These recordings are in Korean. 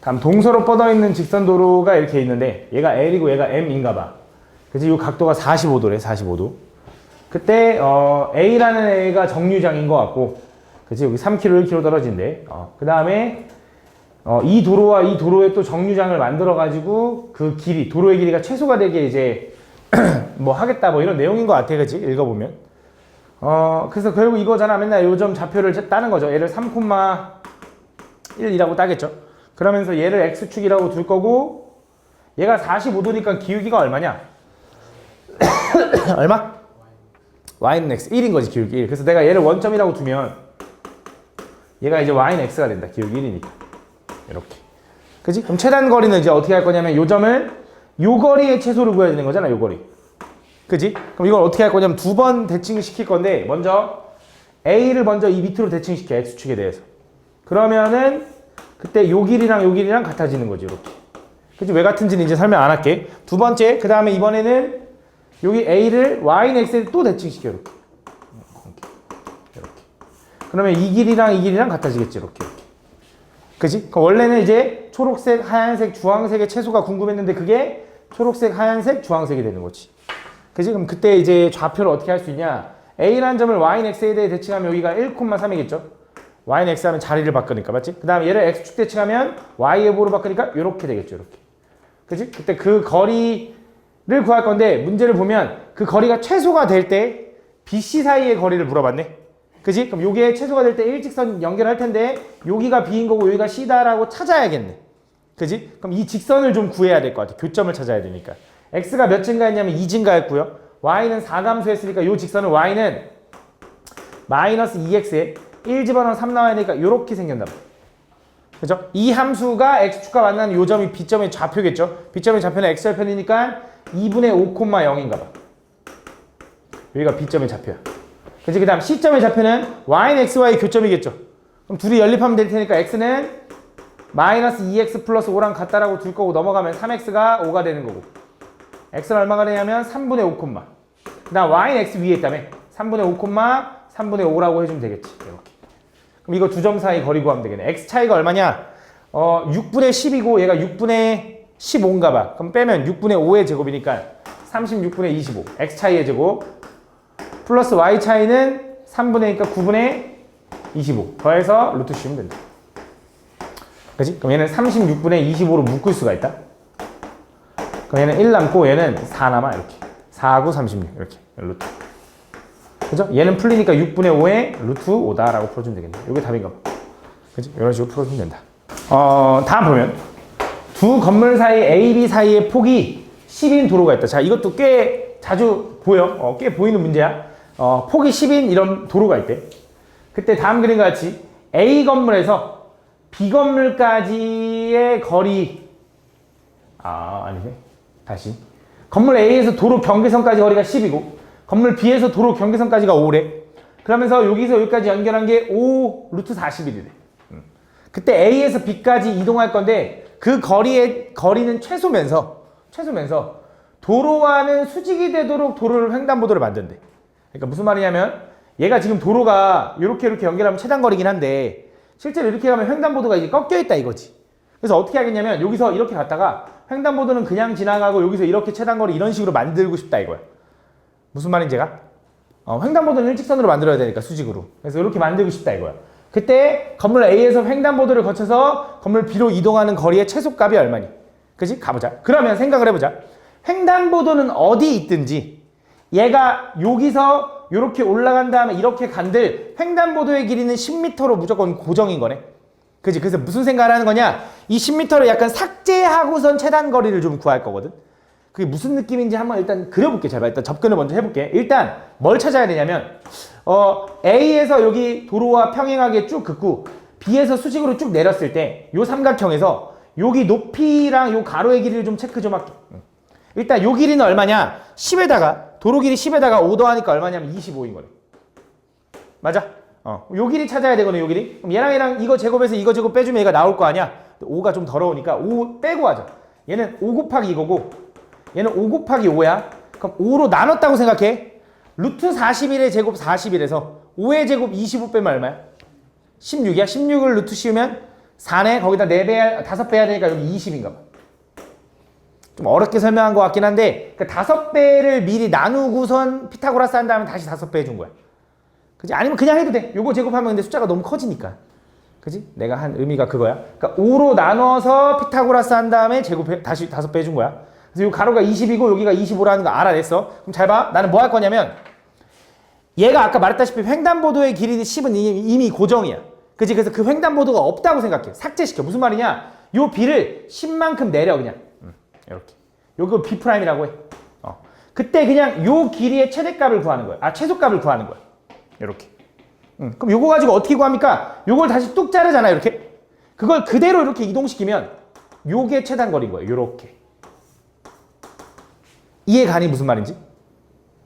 다음 동서로 뻗어있는 직선도로가 이렇게 있는데 얘가 L이고 얘가 M인가 봐. 그치? 이 각도가 45도래, 45도. 그때 A라는 애가 정류장인 것 같고, 그치? 여기 3km, 1km 떨어진대. 그 다음에 이 도로와 이 도로에 또 정류장을 만들어가지고 그 길이, 도로의 길이가 최소가 되게 이제 뭐 하겠다 뭐 이런 내용인 것 같아, 그치? 읽어보면. 그래서 결국 이거잖아. 맨날 요점 좌표를 따는 거죠. 얘를 3,1이라고 따겠죠. 그러면서 얘를 X축이라고 둘 거고, 얘가 45도니까 기울기가 얼마냐? 얼마? Y는 X, 1인 거지, 기울기 1. 그래서 내가 얘를 원점이라고 두면 얘가 이제 Y는 X가 된다, 기울기 1이니까. 이렇게. 그치? 그럼 최단 거리는 이제 어떻게 할 거냐면 요 점을 요 거리의 최소를 구해야 되는 거잖아, 요 거리. 그치? 그럼 이걸 어떻게 할 거냐면 두 번 대칭을 시킬 건데, 먼저 A를 먼저 이 밑으로 대칭시켜, X축에 대해서. 그러면은 그때 요 길이랑 같아지는 거지, 이렇게. 그치? 왜 같은지는 이제 설명 안 할게. 두 번째, 그 다음에 이번에는 여기 A를 Y는 X에 또 대칭시켜, 이렇게. 이렇게. 그러면 이 길이랑 같아지겠지, 이렇게. 그치? 그럼 원래는 이제 초록색, 하얀색, 주황색의 채소가 궁금했는데 그게 초록색, 하얀색, 주황색이 되는 거지. 그치? 그럼 그때 이제 좌표를 어떻게 할 수 있냐? A라는 점을 Y는 X에 대해 대칭하면 여기가 1,3이겠죠? Y는 X 하면 자리를 바꾸니까, 맞지? 그 다음에 얘를 X축 대칭하면 Y의 보로 바꾸니까 이렇게 되겠죠, 이렇게. 그치? 그때 그 거리를 구할 건데, 문제를 보면 그 거리가 최소가 될 때 BC 사이의 거리를 물어봤네. 그치? 그럼 요게 최소가 될 때 일직선 연결할 텐데, 여기가 B인 거고 여기가 C다라고 찾아야겠네. 그치? 그럼 이 직선을 좀 구해야 될 것 같아. 교점을 찾아야 되니까. X가 몇 증가했냐면 2 증가했고요. Y는 4감소했으니까 요 직선은 Y는 마이너스 2X에 1 집어넣으면 3 나와야 되니까 이렇게 생겼나 봐. 그죠? 이 함수가 X축과 만나는 요 점이 B점의 좌표겠죠? B점의 좌표는 X절편이니까 2분의 5,0인가 봐. 여기가 B점의 좌표야. 그치? 그 다음 C점의 좌표는 Y는 XY 교점이겠죠? 그럼 둘이 연립하면 될 테니까 X는 마이너스 2X 플러스 5랑 같다라고 둘 거고 넘어가면 3X가 5가 되는 거고. X는 얼마가 되냐면 3분의 5, 그 다음 Y는 X 위에 있다며. 3분의 5, 3분의 5라고 해주면 되겠지. 이렇게. 그럼 이거 두 점 사이 거리 구하면 되겠네. X 차이가 얼마냐? 6분의 10이고 얘가 6분의 15인가 봐. 그럼 빼면 6분의 5의 제곱이니까 36분의 25. X 차이의 제곱. 플러스 Y 차이는 3분의 2니까 9분의 25. 더해서 루트 씌우면 된다. 그치? 그럼 얘는 36분의 25로 묶을 수가 있다. 그럼 얘는 1 남고 얘는 4 남아. 이렇게. 4, 9, 36. 이렇게. 루트. 그죠? 얘는 풀리니까 6분의 5에 루트 5다라고 풀어주면 되겠네. 이게 답인가 봐. 그치? 이런 식으로 풀어주면 된다. 다음 보면 두 건물 사이 A, B 사이의 폭이 10인 도로가 있다. 자, 이것도 꽤 자주 보여. 꽤 보이는 문제야. 폭이 10인 이런 도로가 있대. 그때 다음 그림과 같이 A 건물에서 B 건물까지의 거리 아니네. 다시 건물 A에서 도로 경계선까지 거리가 10이고 건물 B에서 도로 경계선까지가 5래. 그러면서 여기서 여기까지 연결한 게 5 루트 41이래. 그때 A에서 B까지 이동할 건데 그 거리는 최소면서 도로와는 수직이 되도록 도로를 횡단보도를 만든대. 그러니까 무슨 말이냐면 얘가 지금 도로가 이렇게 연결하면 최단거리긴 한데 실제로 이렇게 가면 횡단보도가 이제 꺾여 있다 이거지. 그래서 어떻게 하겠냐면 여기서 이렇게 갔다가 횡단보도는 그냥 지나가고 여기서 이렇게 최단거리 이런 식으로 만들고 싶다 이거야. 무슨 말인지 제가? 횡단보도는 일직선으로 만들어야 되니까 수직으로. 그래서 이렇게 만들고 싶다 이거야. 그때 건물 A에서 횡단보도를 거쳐서 건물 B로 이동하는 거리의 최소값이 얼마니? 그치? 가보자. 그러면 생각을 해보자. 횡단보도는 어디 있든지 얘가 여기서 이렇게 올라간 다음에 이렇게 간들 횡단보도의 길이는 10m로 무조건 고정인 거네. 그치? 그래서 무슨 생각을 하는 거냐? 이 10m를 약간 삭제하고선 최단거리를 좀 구할 거거든. 그게 무슨 느낌인지 한번 일단 그려볼게. 잘 봐. 일단 접근을 먼저 해볼게. 일단 뭘 찾아야 되냐면 A에서 여기 도로와 평행하게 쭉 긋고 B에서 수직으로 쭉 내렸을 때 요 삼각형에서 여기 높이랑 요 가로의 길이를 좀 체크 좀 할게. 일단 요 길이는 얼마냐? 10에다가 도로 길이 10에다가 5 더하니까 얼마냐면 25인 거네. 맞아? 요 길이 찾아야 되거든. 요 길이. 그럼 얘랑 이거 제곱해서 이거 제곱 빼주면 얘가 나올 거 아니야? 5가 좀 더러우니까 5 빼고 하자. 얘는 5 곱하기 이거고 얘는 5 곱하기 5야. 그럼 5로 나눴다고 생각해. 루트 41의 제곱 41에서 5의 제곱 25 빼면 얼마야? 16이야. 16을 루트 씌우면 4네 거기다 4배, 5배 해야 되니까 여기 20인가 봐. 좀 어렵게 설명한 것 같긴 한데 그러니까 5배를 미리 나누고선 피타고라스 한 다음에 다시 5배 해준 거야. 그지? 아니면 그냥 해도 돼. 요거 제곱하면 근데 숫자가 너무 커지니까. 그지? 내가 한 의미가 그거야. 그러니까 5로 나눠서 피타고라스 한 다음에 제곱해 다시 5배 해준 거야. 그래서 요 가로가 20이고 여기가 25라는 거 알아냈어. 그럼 잘 봐. 나는 뭐 할 거냐면 얘가 아까 말했다시피 횡단보도의 길이 10은 이미 고정이야. 그지? 그래서 그 횡단보도가 없다고 생각해. 삭제시켜. 무슨 말이냐? 요 b를 10만큼 내려 그냥. 이렇게. 요거 b'이라고 해. 그때 그냥 요 길이의 최대값을 구하는 거야. 최소값을 구하는 거야. 이렇게. 그럼 요거 가지고 어떻게 구합니까? 요걸 다시 뚝 자르잖아, 이렇게. 그걸 그대로 이렇게 이동시키면 요게 최단거리인 거예요. 요렇게. 이해 가니 무슨 말인지?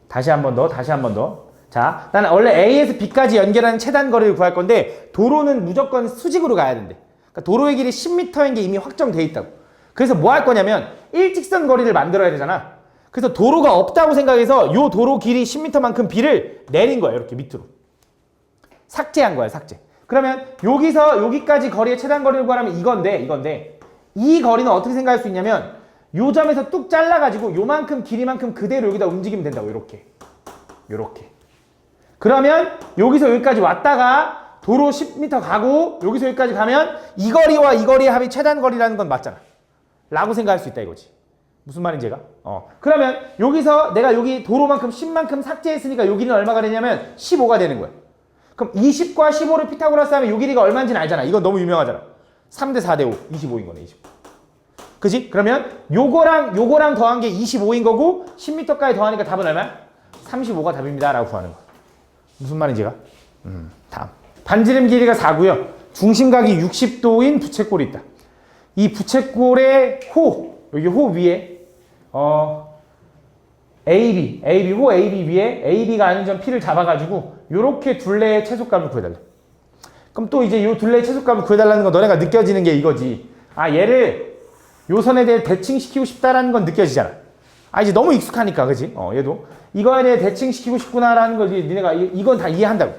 다시 한 번 더, 다시 한 번 더. 자, 나는 원래 A에서 B까지 연결하는 최단거리를 구할 건데 도로는 무조건 수직으로 가야 된대. 그러니까 도로의 길이 10m인 게 이미 확정돼 있다고. 그래서 뭐 할 거냐면 일직선 거리를 만들어야 되잖아. 그래서 도로가 없다고 생각해서 요 도로 길이 10m만큼 B를 내린 거야. 이렇게 밑으로. 삭제한 거야. 삭제. 그러면 여기서 여기까지 거리의 최단 거리를 구하면 이건데 이 거리는 어떻게 생각할 수 있냐면 요 점에서 뚝 잘라가지고 요만큼 길이만큼 그대로 여기다 움직이면 된다고. 요렇게. 그러면 여기서 여기까지 왔다가 도로 10m 가고 여기서 여기까지 가면 이 거리와 이 거리의 합이 최단 거리라는 건 맞잖아. 라고 생각할 수 있다 이거지. 무슨 말인지 얘가? 그러면 여기서 내가 여기 도로만큼 10만큼 삭제했으니까 여기는 얼마가 되냐면 15가 되는 거야. 그럼 20과 15를 피타고라스 하면 요 길이가 얼마인지는 알잖아. 이건 너무 유명하잖아. 3대 4대 5. 25인 거네. 25. 그지? 그러면 요거랑 더한 게 25인 거고 10m까지 더하니까 답은 얼마야? 35가 답입니다. 라고 구하는 거야. 무슨 말인지 얘가? 다음. 반지름 길이가 4고요. 중심각이 60도인 부채꼴이 있다. 이 부채꼴의 여기 호 위에 호 AB 위에 AB가 아닌 점 P를 잡아가지고 요렇게 둘레의 최소값을 구해달라. 그럼 또 이제 요 둘레의 최소값을 구해달라는 건 너네가 느껴지는 게 이거지. 얘를 요 선에 대해 대칭시키고 싶다라는 건 느껴지잖아. 이제 너무 익숙하니까, 그지? 얘도 이거에 대해 대칭시키고 싶구나라는 걸 니네가 이건 다 이해한다고.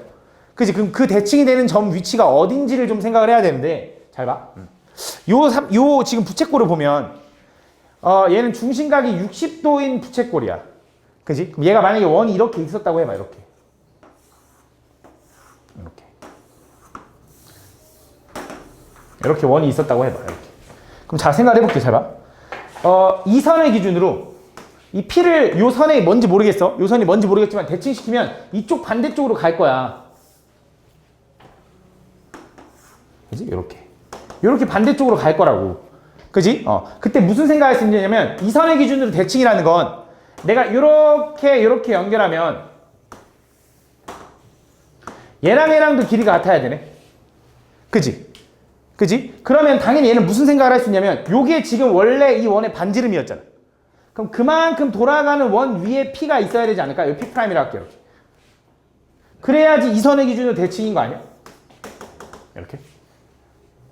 그지? 그럼 그 대칭이 되는 점 위치가 어딘지를 좀 생각을 해야 되는데 잘 봐. 요 지금 부채꼴을 보면 얘는 중심각이 60도인 부채꼴이야. 그지? 그럼 얘가 만약에 원이 이렇게 있었다고 해봐. 이렇게 원이 있었다고 해봐. 이렇게. 그럼 잘 생각해볼게. 잘 봐. 이 선의 기준으로 이 P를 요 선에 뭔지 모르겠어. 요 선이 뭔지 모르겠지만 대칭시키면 이쪽 반대쪽으로 갈 거야. 그지? 요렇게 반대쪽으로 갈 거라고. 그지? 그때 무슨 생각을 수 있냐면 이 선의 기준으로 대칭이라는 건 내가 요렇게 연결하면 얘랑도 길이가 같아야 되네. 그지? 그러면 당연히 얘는 무슨 생각을 할 수 있냐면 요게 지금 원래 이 원의 반지름이었잖아. 그럼 그만큼 돌아가는 원 위에 P가 있어야 되지 않을까? 여기 P'이라고 할게요. 이렇게. 그래야지 이 선의 기준으로 대칭인 거 아니야? 이렇게.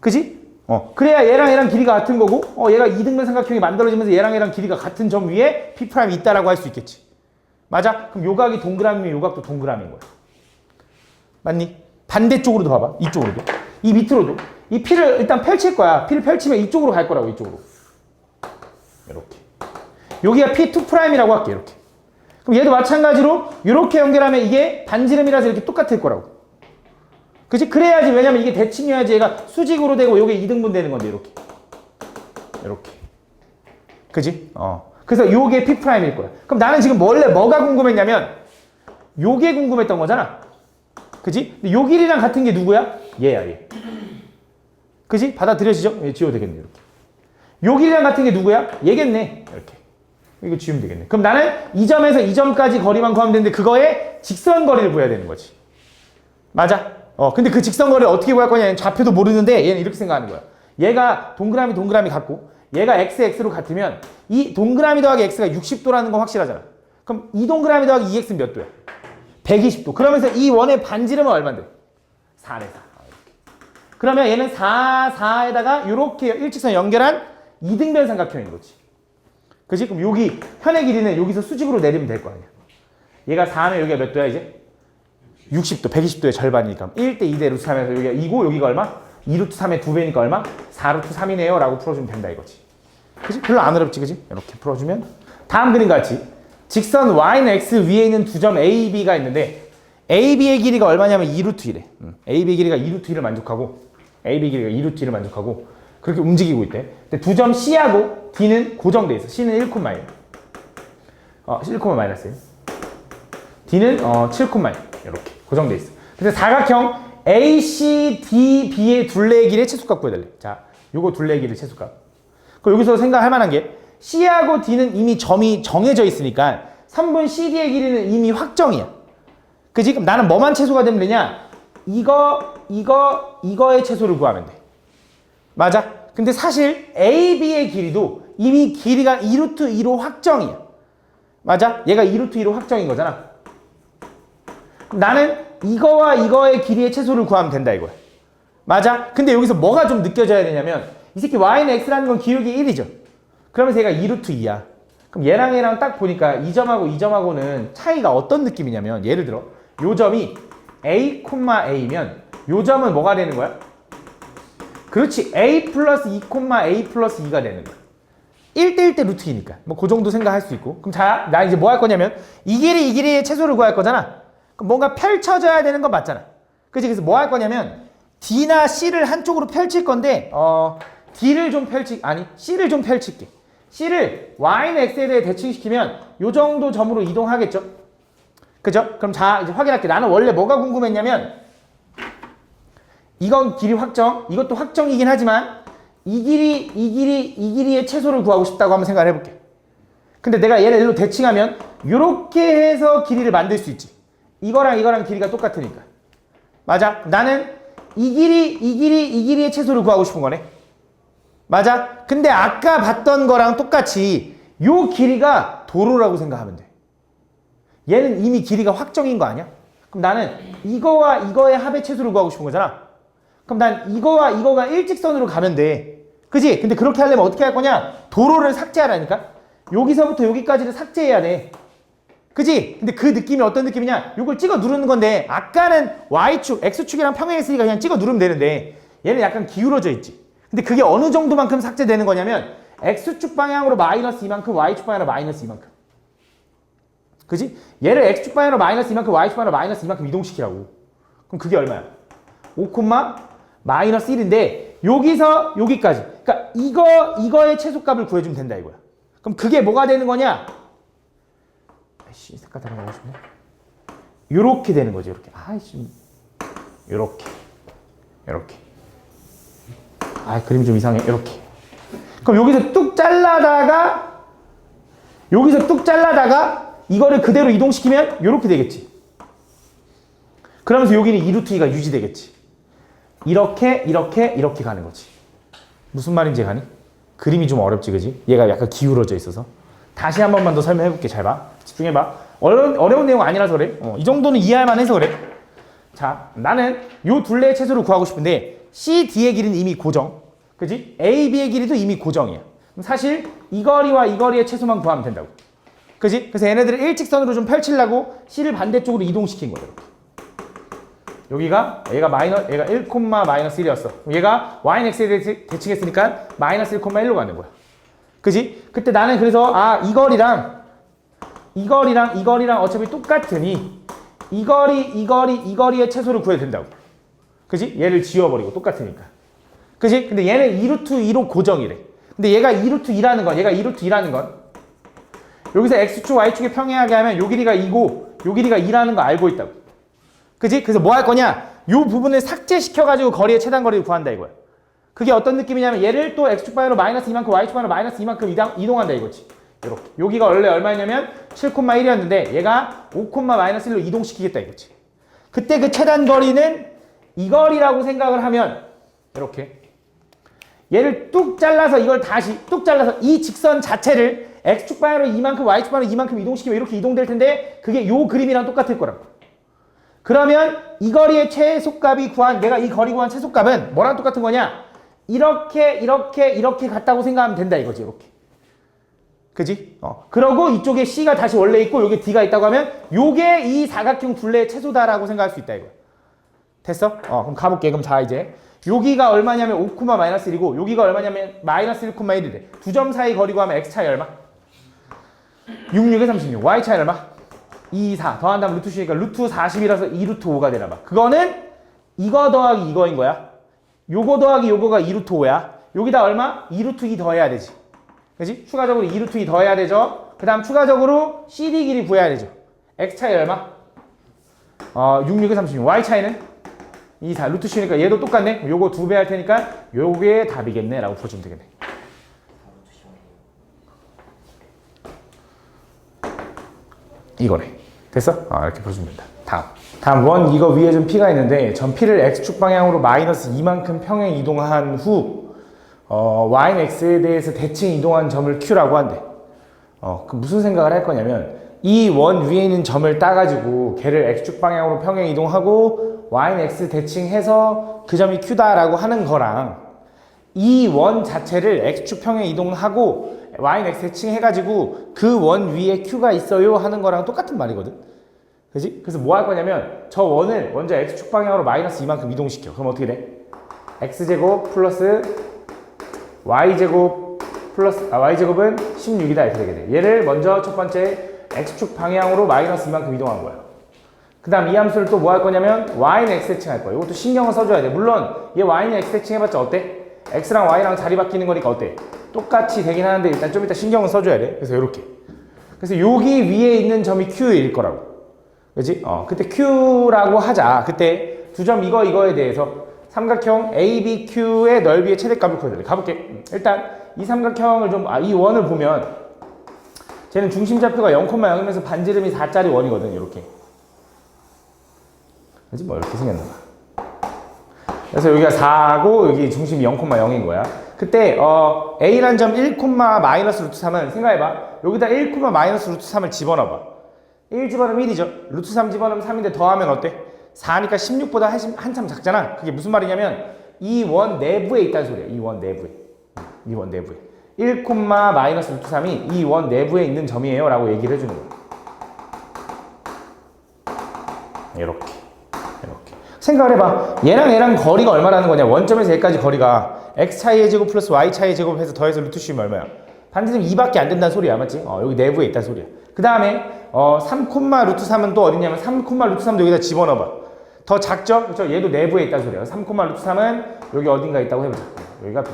그지? 그래야 얘랑 길이가 같은 거고, 얘가 이등변 삼각형이 만들어지면서 얘랑 길이가 같은 점 위에 P' 있다라고 할 수 있겠지. 맞아? 그럼 요 각이 동그라미면 요 각도 동그라미인 거야. 맞니? 반대쪽으로도 봐봐. 이쪽으로도. 이 밑으로도. 이 P를 일단 펼칠 거야. P를 펼치면 이쪽으로 갈 거라고, 이쪽으로. 이렇게. 여기가 P2'이라고 할게, 이렇게. 그럼 얘도 마찬가지로 이렇게 연결하면 이게 반지름이라서 이렇게 똑같을 거라고. 그치? 그래야지. 왜냐면 이게 대칭이어야지 얘가 수직으로 되고 요게 이등분 되는 건데, 이렇게. 그치? 그래서 요게 P'일 거야. 그럼 나는 지금 원래 뭐가 궁금했냐면 요게 궁금했던 거잖아. 그치? 근데 요 길이랑 같은 게 누구야? 얘야, 얘. 그치? 받아들여지죠? 얘 지워도 되겠네, 이렇게. 요 길이랑 같은 게 누구야? 얘겠네. 이렇게. 이거 지우면 되겠네. 그럼 나는 이 점에서 이 점까지 거리만 구하면 되는데 그거에 직선 거리를 구해야 되는 거지. 맞아? 근데 그 직선 거리를 어떻게 구할 거냐? 좌표도 모르는데 얘는 이렇게 생각하는 거야. 얘가 동그라미 같고 얘가 x로 같으면 이 동그라미 더하기 x가 60도라는 건 확실하잖아. 그럼 이 동그라미 더하기 2x는 몇 도야? 120도. 그러면서 이 원의 반지름은 얼마인데? 4네 4. 그러면 얘는 4에다가 이렇게 일직선 연결한 이등변 삼각형인 거지. 그치? 그럼 여기 현의 길이는 여기서 수직으로 내리면 될 거 아니야. 얘가 4면 여기가 몇 도야 이제? 60도, 120도의 절반이니까 1대 2대 루트 하면서 여기가 2고 여기가 얼마? 2루트 3의 2배니까 얼마? 4루트 3이네요 라고 풀어주면 된다 이거지. 그치? 별로 안 어렵지 그치? 이렇게 풀어주면 다음 그림과 같이 직선 y는 x 위에 있는 두 점 a, b가 있는데 AB의 길이가 얼마냐면 2루트 1에 AB의 길이가 2루트 1을 만족하고 AB 길이가 2루트 1을 만족하고 그렇게 움직이고 있대. 근데 두 점 C하고 D는 고정돼 있어. C는 1, 1. 1, 마이너스 1. D는 7, 이렇게 고정돼 있어. 그래서 사각형 ACDB의 둘레의 길이의 최소값 구해달래. 자, 요거 둘레의 길이의 최소값. 그럼 여기서 생각할 만한 게 C하고 D는 이미 점이 정해져 있으니까 3분 CD의 길이는 이미 확정이야. 그지? 그럼 나는 뭐만 최소가 되면 되냐? 이거의 최소를 구하면 돼. 맞아? 근데 사실 AB의 길이도 이미 길이가 2루트 2로 확정이야. 맞아? 얘가 2루트 2로 확정인 거잖아. 나는 이거와 이거의 길이의 최소를 구하면 된다 이거야. 맞아? 근데 여기서 뭐가 좀 느껴져야 되냐면 이 새끼 y는 x라는 건 기울기 1이죠. 그러면서 얘가 2루트 2야. 그럼 얘랑 딱 보니까 이 점하고 이 점하고는 차이가 어떤 느낌이냐면 예를 들어 요 점이 a, a면 요 점은 뭐가 되는 거야? 그렇지. a 플러스 2, a 플러스 2가 되는 거야. 1대 1대 루트 2니까. 뭐 그 정도 생각할 수 있고. 그럼 자, 나 이제 뭐 할 거냐면 이 길이의 최소를 구할 거잖아. 그럼 뭔가 펼쳐져야 되는 건 맞잖아. 그치? 그래서 뭐 할 거냐면 D나 C를 한쪽으로 펼칠 건데 C를 좀 펼칠게. C를 Y는 X에 대해 대칭시키면 요 정도 점으로 이동하겠죠? 그죠? 그럼 자, 이제 확인할게. 나는 원래 뭐가 궁금했냐면 이건 길이 확정, 이것도 확정이긴 하지만 이 길이의 최소를 구하고 싶다고 한번 생각을 해볼게. 근데 내가 얘를 일로 대칭하면 이렇게 해서 길이를 만들 수 있지. 이거랑 길이가 똑같으니까. 맞아? 나는 이 길이의 최소를 구하고 싶은 거네. 맞아? 근데 아까 봤던 거랑 똑같이 요 길이가 도로라고 생각하면 돼. 얘는 이미 길이가 확정인 거 아니야? 그럼 나는 이거와 이거의 합의 최소를 구하고 싶은 거잖아. 그럼 난 이거와 이거가 일직선으로 가면 돼. 그지? 근데 그렇게 하려면 어떻게 할 거냐? 도로를 삭제하라니까? 여기서부터 여기까지를 삭제해야 돼. 그지? 근데 그 느낌이 어떤 느낌이냐? 이걸 찍어 누르는 건데 아까는 Y축, X축이랑 평행했으니까 그냥 찍어 누르면 되는데 얘는 약간 기울어져 있지. 근데 그게 어느 정도만큼 삭제되는 거냐면 X축 방향으로 마이너스 이만큼, Y축 방향으로 마이너스 이만큼. 그지? 얘를 X축 방향으로 마이너스 이만큼, Y축 방향으로 마이너스 이만큼 이동시키라고. 그럼 그게 얼마야? 5, 마이너스 1인데 여기서 여기까지. 그러니까 이거의 최소값을 구해주면 된다 이거야. 그럼 그게 뭐가 되는 거냐? 아이씨, 색깔 다른 거 하고 싶네. 요렇게 되는 거지, 요렇게. 아이씨. 요렇게. 아, 그림 좀 이상해. 요렇게. 그럼 여기서 뚝 잘라다가 이거를 그대로 이동시키면 요렇게 되겠지. 그러면서 여기는 2루트 2가 유지되겠지. 이렇게 가는 거지. 무슨 말인지 가니? 그림이 좀 어렵지, 그지? 얘가 약간 기울어져 있어서. 다시 한 번만 더 설명해볼게. 잘 봐. 집중해봐. 어려운 내용 아니라서 그래. 이 정도는 이해할 만해서 그래. 자, 나는 요 둘레의 최소를 구하고 싶은데 C, D의 길이는 이미 고정. 그지? A, B의 길이도 이미 고정이야. 그럼 사실 이 거리와 이 거리의 최소만 구하면 된다고. 그지? 그래서 얘네들을 일직선으로 좀 펼치려고 C를 반대쪽으로 이동시킨 거야. 이렇게. 여기가 얘가 1, 마이너스 1이었어. 얘가 y는 x에 대해 대칭했으니까 마이너스 1, 1로 가는 거야. 그지? 그때 나는 그래서 이 거리랑 어차피 똑같으니 이 거리의 최소를 구해야 된다고. 그지? 얘를 지워버리고 똑같으니까. 그지? 근데 얘는 2루트 2로 고정이래. 근데 얘가 2루트 2라는 건 여기서 x축, y축이 평행하게 하면 요 길이가 2고 요 길이가 2라는 거 알고 있다고. 그지? 그래서 뭐 할 거냐? 요 부분을 삭제시켜가지고 거리의 최단 거리를 구한다 이거야. 그게 어떤 느낌이냐면 얘를 또 x축 방향으로 마이너스 이만큼, y축 방향으로 마이너스 이만큼 이동한다 이거지. 이렇게. 여기가 원래 얼마였냐면 7,1이었는데 얘가 5, 마이너스 1로 이동시키겠다 이거지. 그때 그 최단 거리는 이 거리라고 생각을 하면 이렇게. 얘를 뚝 잘라서 이걸 다시 뚝 잘라서 이 직선 자체를 x축 방향으로 이만큼, y축 방향으로 이만큼 이동시키면 이렇게 이동될 텐데 그게 요 그림이랑 똑같을 거라고. 그러면 이 거리의 최소값이 내가 이 거리 구한 최소값은 뭐랑 똑같은 거냐? 이렇게 같다고 생각하면 된다 이거지, 이렇게. 그지? 그러고 이쪽에 C가 다시 원래 있고 여기 D가 있다고 하면 요게 이 사각형 둘레의 최소다라고 생각할 수 있다 이거야. 됐어? 그럼 가볼게. 그럼 자, 이제 여기가 얼마냐면 5, 마이너스 1이고 여기가 얼마냐면 마이너스 1, 1이래. 두 점 사이 거리고 하면 x 차이 얼마? 66에 36. y 차이 얼마? 2, 4. 더한 다음 루트 C니까 루트 40이라서 2 루트 5가 되나 봐. 그거는 이거 더하기 이거인 거야. 요거 더하기 요거가 2 루트 5야. 여기다 얼마? 2 루트 2 더해야 되지. 그지? 추가적으로 2 루트 2 더해야 되죠. 그 다음 추가적으로 CD 길이 구해야 되죠. x 차이 얼마? 66에 36. y 차이는? 2, 4. 루트 C니까 얘도 똑같네. 요거 2배 할 테니까 요게 답이겠네 라고 풀어주면 되겠네. 이거네. 됐어? 이렇게 풀어주면 된다. 다음 원 이거 위에 좀 P가 있는데 전 P를 X축 방향으로 마이너스 2만큼 평행 이동한 후 Y는 X에 대해서 대칭 이동한 점을 Q라고 한대. 그 무슨 생각을 할 거냐면 이 원 위에 있는 점을 따가지고 걔를 X축 방향으로 평행 이동하고 Y는 X 대칭해서 그 점이 Q다라고 하는 거랑 이 원 자체를 X축 평행 이동하고 Y는 X 대칭해가지고 그 원 위에 Q가 있어요 하는 거랑 똑같은 말이거든. 그지? 그래서 뭐 할 거냐면 저 원을 먼저 X축 방향으로 마이너스 2만큼 이동시켜. 그럼 어떻게 돼? X제곱 플러스 Y제곱 플러스 Y제곱은 16이다 이렇게 되게 돼. 얘를 먼저 첫 번째 X축 방향으로 마이너스 2만큼 이동한 거야. 그 다음 이 함수를 또 뭐 할 거냐면 Y는 X 대칭 할 거야. 이것도 신경을 써줘야 돼. 물론 얘 Y는 X 대칭 해봤자 어때? X랑 Y랑 자리 바뀌는 거니까 어때? 똑같이 되긴 하는데 일단 좀 이따 신경을 써줘야 돼. 그래서 이렇게. 그래서 여기 위에 있는 점이 Q일 거라고. 그치? 그때 Q라고 하자. 그때 두 점 이거에 대해서 삼각형 ABQ의 넓이의 최대값을 구해야 돼. 가볼게. 일단 이 삼각형을 좀, 이 원을 보면 쟤는 중심좌표가 0,0이면서 반지름이 4짜리 원이거든. 이렇게. 그치? 뭐 이렇게 생겼나 봐. 그래서 여기가 4고 여기 중심이 0,0인 거야. 그때 A란 점 1, 마이너스 루트 3은 생각해봐. 여기다 1, 마이너스 루트 3을 집어넣어봐. 1 집어넣으면 1이죠. 루트 3 집어넣으면 3인데 더하면 어때? 4니까 16보다 한참 작잖아. 그게 무슨 말이냐면 이 원 내부에 있다는 소리야. 이 원 내부에. 이 원 내부에. 1, 마이너스 루트 3이 이 원 내부에 있는 점이에요 라고 얘기를 해주는 거야. 이렇게. 생각을 해봐. 얘랑 거리가 얼마라는 거냐. 원점에서 얘까지 거리가 x 차이의 제곱 플러스 y 차이의 제곱 해서 더해서 루트 C면 얼마야? 반지름 2밖에 안 된다는 소리야. 맞지? 여기 내부에 있다는 소리야. 그 다음에 3, 루트 3은 또 어디냐면 3, 루트 3도 여기다 집어넣어봐. 더 작죠? 그렇죠? 얘도 내부에 있다는 소리야. 3, 루트 3은 여기 어딘가 있다고 해보자. 여기가 B.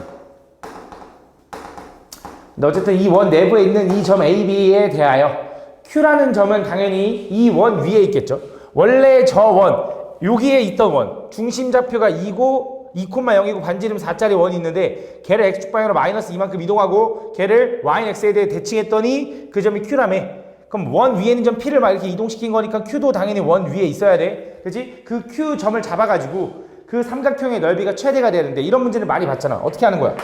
근데 어쨌든 이 원 내부에 있는 이 점 AB에 대하여 Q라는 점은 당연히 이 원 위에 있겠죠. 원래 저 원 여기에 있던 원 중심좌표가 2고 2,0이고 반지름 4짜리 원이 있는데 걔를 X축 방향으로 마이너스 2만큼 이동하고 걔를 Y는 X에 대해 대칭했더니 그 점이 Q라며. 그럼 원 위에 있는 점 P를 막 이렇게 이동시킨 거니까 Q도 당연히 원 위에 있어야 돼. 그치? 그 Q 점을 잡아가지고 그 삼각형의 넓이가 최대가 되는데 이런 문제를 많이 봤잖아. 어떻게 하는 거야?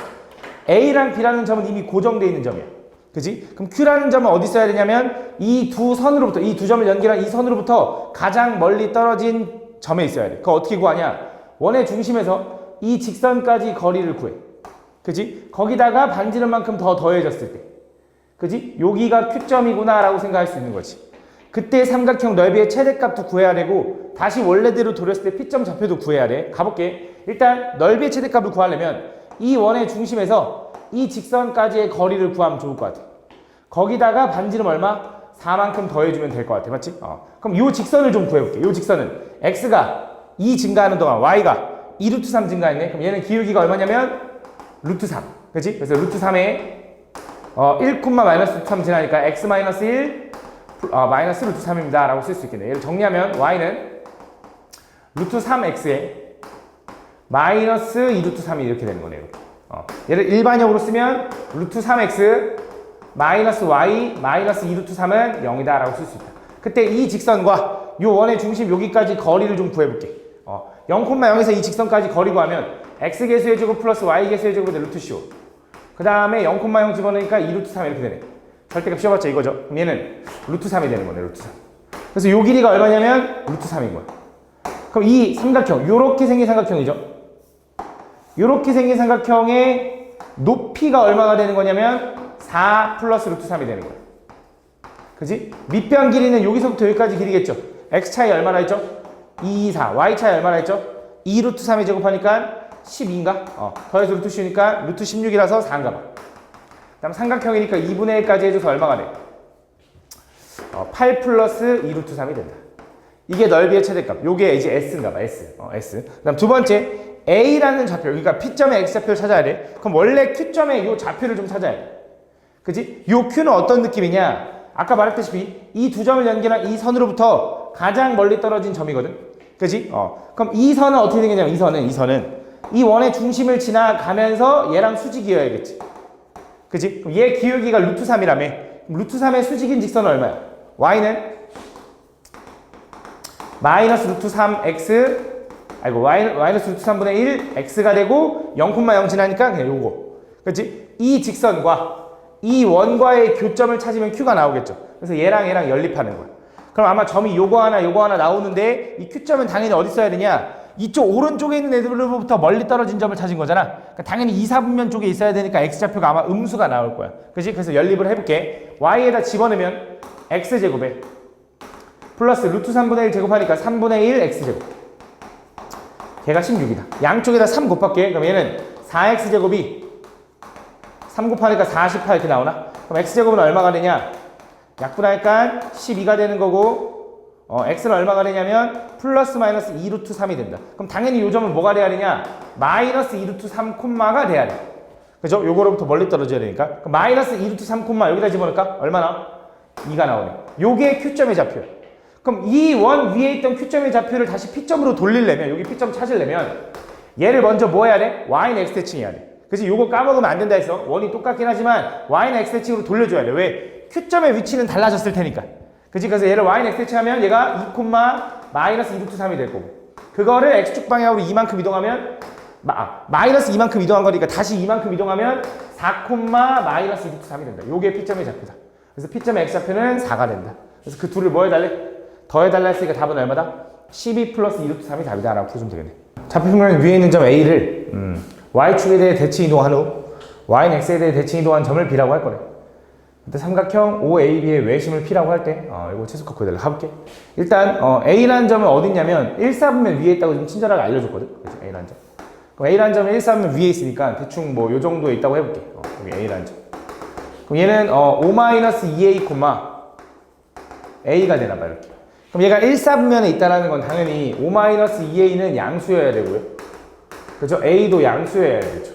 A랑 B라는 점은 이미 고정되어 있는 점이야. 그치? 그럼 Q라는 점은 어디 써야 되냐면 이 두 선으로부터 이 두 점을 연결한 이 선으로부터 가장 멀리 떨어진 점에 있어야 돼. 그거 어떻게 구하냐? 원의 중심에서 이 직선까지 거리를 구해. 그치? 거기다가 반지름만큼 더 더해졌을 때. 그치? 여기가 Q점이구나 라고 생각할 수 있는 거지. 그때 삼각형 넓이의 최대값도 구해야 되고 다시 원래대로 돌렸을 때 P점 좌표도 구해야 돼. 가볼게. 일단 넓이의 최대값을 구하려면 이 원의 중심에서 이 직선까지의 거리를 구하면 좋을 것 같아. 거기다가 반지름 얼마? 4만큼 더해주면 될 것 같아. 맞지? 그럼 이 직선을 좀 구해볼게. 이 직선은 x가 2 증가하는 동안 y가 2 루트 3 증가했네. 그럼 얘는 기울기가 얼마냐면 루트 3. 그치? 그래서 루트 3에 1, 마이너스 루트 3 지나니까 x 마이너스 1 마이너스 루트 3입니다 라고 쓸 수 있겠네. 얘를 정리하면 y는 루트 3x에 마이너스 2 루트 3이 이렇게 되는 거네요. 얘를 일반형으로 쓰면 루트 3x 마이너스 y 마이너스 2 루트 3은 0이다 라고 쓸 수 있다. 그때 이 직선과 이 원의 중심 여기까지 거리를 좀 구해볼게. 0,0에서 이 직선까지 거리 구하면 x 개수의 제곱 플러스 y 개수의 제곱이 루트 c5. 그 다음에 0,0 집어넣으니까 2 루트 3 이렇게 되네. 절대값 씌워봤자 이거죠. 그럼 얘는 루트 3이 되는 거네. 루트 3. 그래서 요 길이가 얼마냐면 루트 3인 거야. 그럼 이 삼각형 요렇게 생긴 삼각형이죠. 요렇게 생긴 삼각형의 높이가 얼마가 되는 거냐면 4 플러스 루트 3이 되는 거야. 그지? 밑변 길이는 여기서부터 여기까지 길이겠죠. x 차이 얼마나 했죠? 2, 4. y 차이 얼마나 했죠? 2 루트 3에 제곱하니까 12인가? 더해서 루트 10이니까 루트 16이라서 4인가 봐. 그다음 삼각형이니까 2분의 1까지 해줘서 얼마가 돼? 8 플러스 2 루트 3이 된다. 이게 넓이의 최대값. 요게 이제 S인가 봐, S. S. 그다음 두 번째, A라는 좌표. 그러니까 P점의 X좌표를 찾아야 돼. 그럼 원래 Q점의 요 좌표를 좀 찾아야 돼. 그치? 요 Q는 어떤 느낌이냐? 아까 말했다시피 이 두 점을 연결한 이 선으로부터 가장 멀리 떨어진 점이거든. 그치? 그럼 이 선은 어떻게 되겠냐면 이 선은 이 원의 중심을 지나가면서 얘랑 수직이어야겠지. 그치? 그럼 얘 기울기가 루트 3이라며. 루트 3의 수직인 직선은 얼마야? Y는 마이너스 루트 3x 마이너스 루트 3분의 1 x가 되고 0,0 지나니까 그냥 요거. 그치? 이 직선과 이 원과의 교점을 찾으면 Q가 나오겠죠. 그래서 얘랑 연립하는 거야. 그럼 아마 점이 요거 하나 나오는데 이 Q점은 당연히 어디 써야 되냐? 이쪽 오른쪽에 있는 애들로부터 멀리 떨어진 점을 찾은 거잖아. 그러니까 당연히 2, 4분면 쪽에 있어야 되니까 X좌표가 아마 음수가 나올 거야. 그치? 그래서 연립을 해볼게. Y에다 집어넣으면 X제곱에 플러스 루트 3분의 1 제곱하니까 3분의 1 X제곱. 걔가 16이다. 양쪽에다 3 곱할게. 그럼 얘는 4X제곱이 3 곱하니까 48 이렇게 나오나? 그럼 X제곱은 얼마가 되냐? 약분하니까 12가 되는 거고 X는 얼마가 되냐면 플러스 마이너스 2 루트 3이 된다. 그럼 당연히 이 점은 뭐가 돼야 되냐? 마이너스 2 루트 3 콤마가 돼야 돼. 그죠? 요거로부터 멀리 떨어져야 되니까. 그럼 마이너스 2 루트 3 콤마 여기다 집어넣을까? 얼마나? 2가 나오네. 요게 Q점의 좌표. 그럼 이 원 위에 있던 Q점의 좌표를 다시 P점으로 돌리려면, 여기 P점 찾으려면 얘를 먼저 뭐 해야 돼? Y는 X 대칭해야 돼. 그치? 요거 까먹으면 안 된다 했어. 원이 똑같긴 하지만 Y는 X 대칭으로 돌려줘야 돼. 왜? Q점의 위치는 달라졌을 테니까. 그치? 그래서 얘를 Y는 X 대칭하면 얘가 2, 마이너스 2 루트 3이 될 거고. 그거를 X축 방향으로 이만큼 이동하면 마이너스 이만큼 이동한 거니까 다시 이만큼 이동하면 4, 마이너스 2 루트 3이 된다. 요게 P점의 좌표다. 그래서 P점의 X좌표는 4가 된다. 그래서 그 둘을 뭐 해달래? 더해달라 했으니까 답은 얼마다? 12 플러스 2 루트 3이 답이다 라고 풀어주면 되겠네. 좌표평면 위에 있는 점 A를 Y축에 대해 대칭 이동한 후 Y는 X에 대해 대칭 이동한 점을 B라고 할 거래. 근데 삼각형 OAB의 외심을 P라고 할 때 이거 최소값 구해달라. 가볼게. 일단 A라는 점은 어디 있냐면 1, 4분면 위에 있다고 좀 친절하게 알려줬거든. 그래서 A라는 점. 그럼 A라는 점은 1, 4분면 위에 있으니까 대충 뭐 요 정도에 있다고 해볼게. 여기 A라는 점. 그럼 얘는 5-2A, A가 되나봐 이렇게. 그럼 얘가 1, 4분면에 있다는 건 당연히 5-2A는 양수여야 되고요. 그렇죠? A도 양수여야 되죠.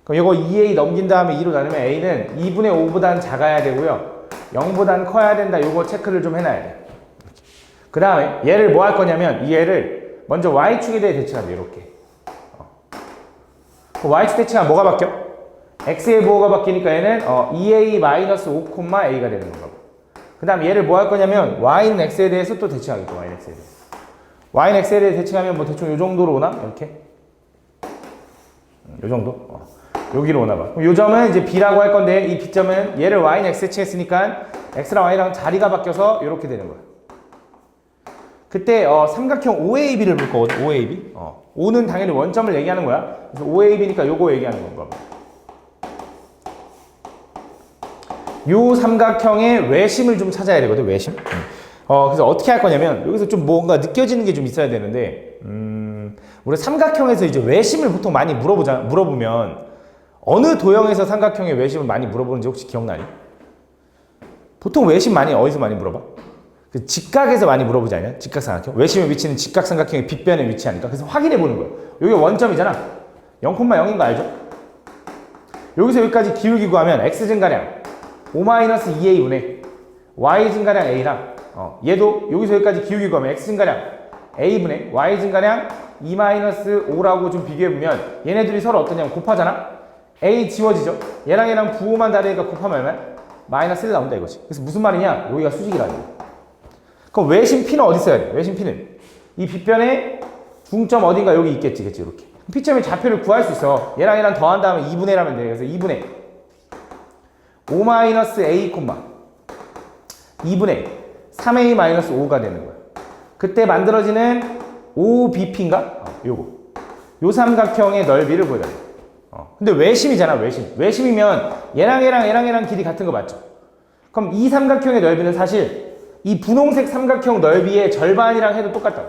그럼 이거 2A 넘긴 다음에 2로 나누면 A는 2분의 5보단 작아야 되고요. 0보단 커야 된다. 요거 체크를 좀 해놔야 돼. 그 다음에 얘를 뭐 할 거냐면 이 얘를 먼저 Y축에 대해 대칭한다. 이렇게. Y축 대칭하면 뭐가 바뀌어? X의 부호가 바뀌니까 얘는 2A-5, A가 되는 건가 봐. 그 다음 얘를 뭐 할 거냐면 Y는 X에 대해서 또 대칭하겠죠. Y는 X에 대해서. Y는 X에 대해 대칭하면 뭐 대충 요 정도로 오나? 이렇게. 요 정도? 여기로 오나 봐. 요 점은 이제 B라고 할 건데 이 B점은 얘를 Y는 X에 대칭했으니까 X랑 Y랑 자리가 바뀌어서 이렇게 되는 거야. 그때 삼각형 OAB를 볼 거거든. OAB. O는 당연히 원점을 얘기하는 거야. 그래서 OAB니까 요거 얘기하는 건가 봐. 요 삼각형의 외심을 좀 찾아야 되거든. 외심. 그래서 어떻게 할 거냐면 여기서 좀 뭔가 느껴지는 게 좀 있어야 되는데 우리 삼각형에서 이제 외심을 보통 많이 물어보면 어느 도형에서 삼각형의 외심을 많이 물어보는지 혹시 기억나니? 보통 외심 어디서 많이 물어봐? 그 직각에서 많이 물어보지 않냐? 직각삼각형. 외심의 위치는 직각삼각형의 빗변에 위치하니까. 그래서 확인해 보는 거예요. 여기 원점이잖아. 0,0인 거 알죠? 여기서 여기까지 기울기 구하면 x 증가량 5-2a분의 y 증가량 a랑 얘도 여기서 여기까지 기울기 구하면 x 증가량 a분의 y 증가량 2-5라고 좀 비교해보면 얘네들이 서로 어떠냐면 곱하잖아? a 지워지죠? 얘랑 부호만 다르니까 곱하면 얼마야? 마이너스 1 나온다 이거지. 그래서 무슨 말이냐? 여기가 수직이라는 거야. 그럼 외심 P는 어디 있어야 돼? 외심 P는 이 빗변에 중점 어딘가 여기 있겠지, 그치? 이렇게. P점의 좌표를 구할 수 있어. 얘랑 더한 다음에 2분의 1 하면 돼. 그래서 2분의 5-A, 2분의 3A-5가 되는 거야. 그때 만들어지는 OBP인가? 요거. 요 삼각형의 넓이를 보여야 돼. 근데 외심이잖아, 외심. 외심이면 얘랑 길이 같은 거 맞죠? 그럼 이 삼각형의 넓이는 사실 이 분홍색 삼각형 넓이의 절반이랑 해도 똑같다.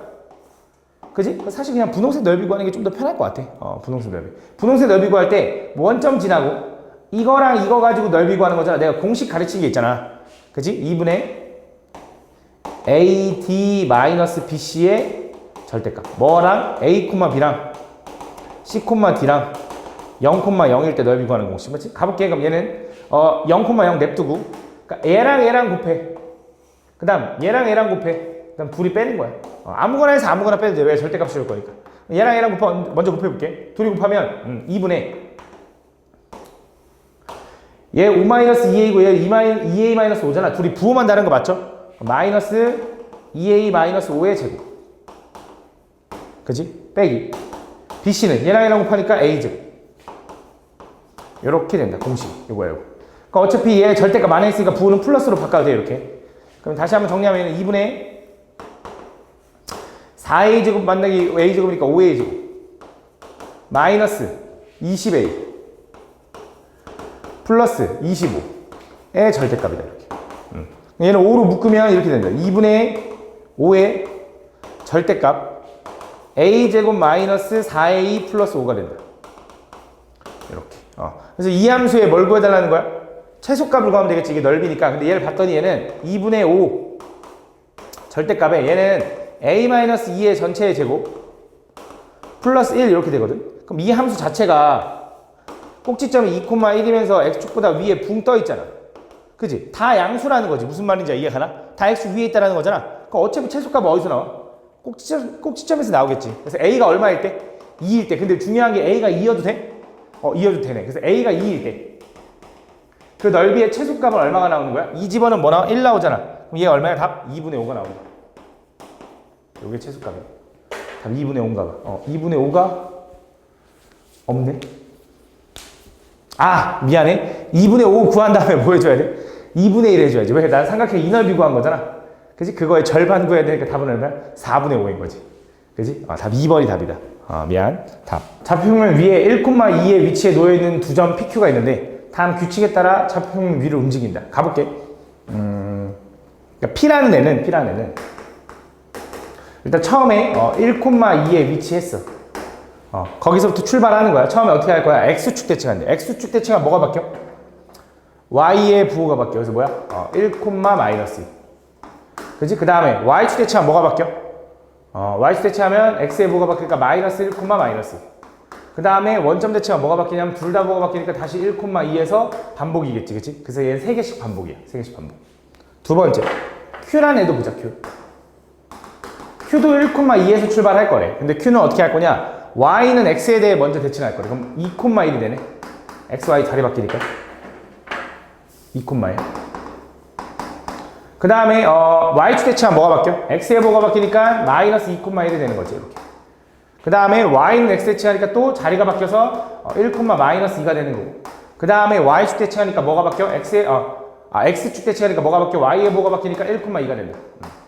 그지? 사실 그냥 분홍색 넓이 구하는 게 좀 더 편할 것 같아. 분홍색 넓이. 분홍색 넓이 구할 때 뭐 원점 지나고 이거랑 이거 가지고 넓이 구하는 거잖아. 내가 공식 가르친 게 있잖아. 그지? 2분의 AD-BC의 절대값. 뭐랑 A, B랑 C, D랑 0,0일 때 넓이 구하는 공식. 맞지? 가볼게. 그럼 얘는 0,0 냅두고 그러니까 얘랑 곱해. 그 다음 얘랑 곱해. 그 다음 둘이 빼는 거야. 아무거나 해서 아무거나 빼도 돼. 왜? 절대값 씌울 거니까. 얘랑 먼저 곱해볼게. 둘이 곱하면 2분의 얘 5-2a고 얘 2a-5잖아. 둘이 부호만 다른 거 맞죠? 마이너스 2a-5의 제곱. 그지? 빼기. bc는 얘랑 곱하니까 a제곱. 이렇게 된다. 공식. 이거야. 그러니까 어차피 얘 절대값 안에 있으니까 부호는 플러스로 바꿔도 돼. 이렇게. 그럼 다시 한번 정리하면 2분의 4a제곱 만나기 a제곱이니까 5a제곱 마이너스 20a 플러스 25의 절대값이다. 이렇게. 얘는 5로 묶으면 이렇게 된다. 2분의 5의 절대값 a제곱 마이너스 4a 플러스 5가 된다. 이렇게. 그래서 이 함수에 뭘 구해달라는 거야? 최소값을 구하면 되겠지. 이게 넓이니까. 근데 얘를 봤더니 얘는 2분의 5 절대값에 얘는 a-2의 전체의 제곱 플러스 1 이렇게 되거든. 그럼 이 함수 자체가 꼭지점이 2,1이면서 x축보다 위에 붕 떠 있잖아. 그지? 다 양수라는 거지. 무슨 말인지 이해가나? 다 x 위에 있다는 거잖아. 그럼 어차피 최소값은 어디서 나와? 꼭지점에서 나오겠지. 그래서 a가 얼마일 때? 2일 때. 근데 중요한 게 a가 2여도 돼? 2여도 되네. 그래서 a가 2일 때. 그 넓이의 최소값은 얼마가 나오는 거야? 2 집어는 뭐 나와? 1 나오잖아. 그럼 얘 얼마야? 답 2분의 5가 나온다. 요게 최소값이야. 답 2분의 5인가 봐. 2분의 5가 없네. 미안해. 2분의 5 구한 다음에 뭐 해줘야 돼? 2분의 1 해줘야지. 왜? 난 삼각형 이 넓이 구한 거잖아. 그지? 그거의 절반 구해야 되니까 답은 얼마야? 4분의 5인 거지. 그지? 답 2번이 답이다. 미안. 답. 좌표평면 위에 1,2의 위치에 놓여있는 두 점 PQ가 있는데 다음 규칙에 따라 좌표평면 위를 움직인다. 가볼게. 그러니까 P라는 애는 일단 처음에 1,2에 위치했어. 거기서부터 출발하는 거야. 처음에 어떻게 할 거야? X축 대칭한대. X축 대칭하면 뭐가 바뀌어? Y의 부호가 바뀌어. 그래서 뭐야? 1, 마이너스 2. 그지? 그 다음에 Y축 대칭하면 뭐가 바뀌어? Y축 대칭하면 X의 부호가 바뀌니까 마이너스 1, 마이너스 2. 그 다음에 원점 대칭하면 뭐가 바뀌냐면 둘 다 부호가 바뀌니까 다시 1,2에서 반복이겠지. 그치? 그래서 얘는 3개씩 반복이야. 3개씩 반복. 두 번째. Q라는 애도 보자. Q도 1,2에서 출발할 거래. 근데 Q는 어떻게 할 거냐? Y는 X에 대해 먼저 대칭할 거래. 그럼 2,1이 되네. X, Y 자리 바뀌니까. 2,1. 그 다음에 Y축 대칭하면 뭐가 바뀌어? X의 부호가 바뀌니까 마이너스 2,1이 되는 거지. 이렇게. 그 다음에 Y는 X 대칭하니까 또 자리가 바뀌어서 1, 마이너스 2가 되는 거고. 그 다음에 Y축 대칭하니까 뭐가 바뀌어? X축 대칭하니까 뭐가 바뀌어? Y의 부호가 바뀌니까 1,2가 된다.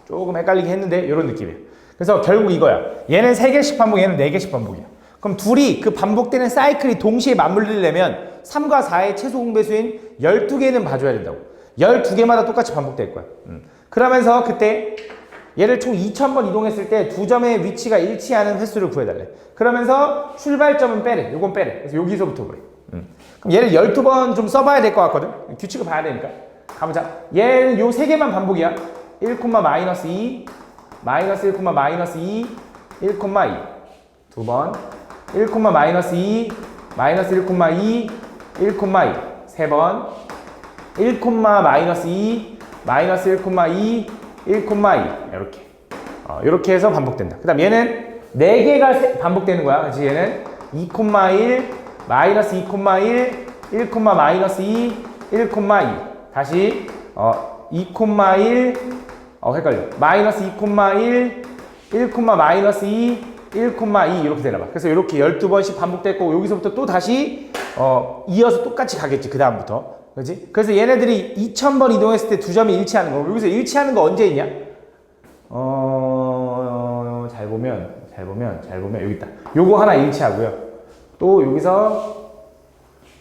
조금 헷갈리게 했는데 이런 느낌이에요. 그래서 결국 이거야. 얘는 3개씩 반복, 얘는 4개씩 반복이야. 그럼 둘이 그 반복되는 사이클이 동시에 맞물리려면 3과 4의 최소 공배수인 12개는 봐줘야 된다고. 12개마다 똑같이 반복될 거야. 그러면서 그때 얘를 총 2000번 이동했을 때 두 점의 위치가 일치하는 횟수를 구해달래. 그러면서 출발점은 빼래. 요건 빼래. 그래서 여기서부터 그래. 그럼 얘를 12번 좀 써봐야 될 것 같거든. 규칙을 봐야 되니까. 가보자. 얘는 요 3개만 반복이야. 1, 마이너스 2, 마이너스 1, 마이너스 2, 1, 2. 두 번. 1, 마이너스 2, 마이너스 1, 2, 1, 2. 세 번. 1, 마이너스 2, 마이너스 1, 2, 1, 2. 이렇게. 이렇게 해서 반복된다. 그 다음 얘는 4개가 반복되는 거야. 그렇지? 얘는 2,1, 마이너스 2,1, 1, 마이너스 2, 1, 2. 다시 2,1, 헷갈려. 마이너스 2,1, 1, 마이너스 2, 1, 2 이렇게 되나봐. 그래서 이렇게 12번씩 반복됐고 여기서부터 또 다시 이어서 똑같이 가겠지. 그 다음부터. 그렇지? 그래서 얘네들이 2000번 이동했을 때 두 점이 일치하는 거. 여기서 일치하는 거 언제 있냐? 잘 보면 여기 있다. 요거 하나 일치하고요. 또 여기서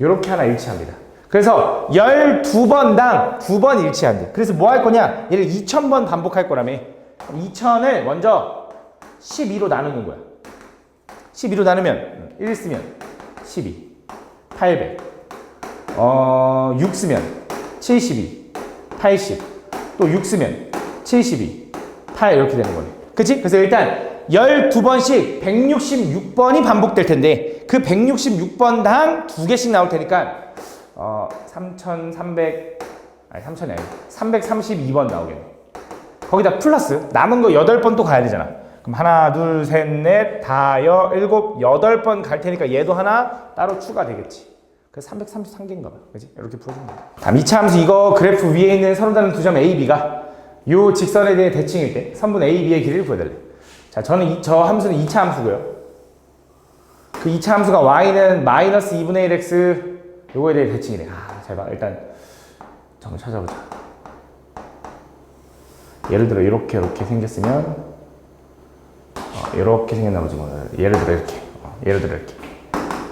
요렇게 하나 일치합니다. 그래서 12번당 2번 일치한대. 그래서 뭐 할 거냐? 얘를 2000번 반복할 거라며. 2000을 먼저 12로 나누는 거야. 12로 나누면 1 쓰면 12, 800, 6 쓰면 72, 80, 또 6 쓰면 72, 8 이렇게 되는 거네. 그치? 그래서 일단 12번씩 166번이 반복될 텐데 그 166번당 2개씩 나올 테니까 3,300 아니 3,000이 아니고 332번 나오겠네. 거기다 플러스 남은 거 8번 또 가야 되잖아. 그럼 하나, 둘, 셋, 넷, 다, 일곱, 8번 갈 테니까 얘도 하나 따로 추가되겠지. 그래서 333개인가 봐. 그지? 이렇게 풀어주면 돼. 다음 2차 함수 이거 그래프 위에 있는 서로 다른 두 점 A, B가 요 직선에 대해 대칭일 때 선분 A, B의 길이를 구해달래. 자, 저 함수는 2차 함수고요. 그 2차 함수가 Y는 마이너스 2분의 1 X 요거에 대해 대칭이래. 잘 봐. 일단 한번 찾아보자. 예를 들어 이렇게 생겼으면 이렇게 생겼나 보지 뭐. 예를 들어 이렇게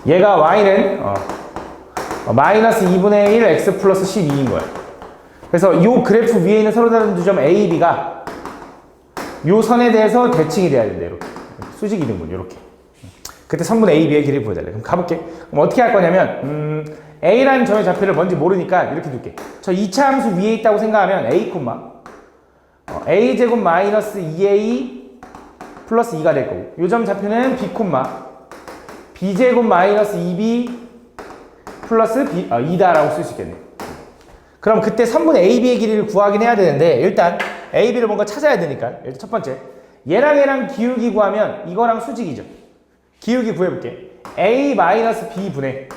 얘가 Y는 마이너스 2분의 1 X 플러스 12인 거야. 그래서 요 그래프 위에 있는 서로 다른 두 점 A, B가 요 선에 대해서 대칭이 돼야 된대. 이렇게 수직 이등분 이렇게. 그때 선분 A, B의 길이를 보여달래. 그럼 가볼게. 그럼 어떻게 할 거냐면 A라는 점의 좌표를 뭔지 모르니까 이렇게 둘게. 저 2차 함수 위에 있다고 생각하면 A, A제곱 마이너스 2A 플러스 2가 될 거고 요 점 좌표는 B, B제곱 마이너스 2B 플러스 2다라고 쓸 수 있겠네. 그럼 그때 선분 A, B의 길이를 구하긴 해야 되는데 일단 A, B를 뭔가 찾아야 되니까 일단 첫 번째 얘랑 기울기 구하면 이거랑 수직이죠. 기울기 구해볼게. A 마이너스 B 분의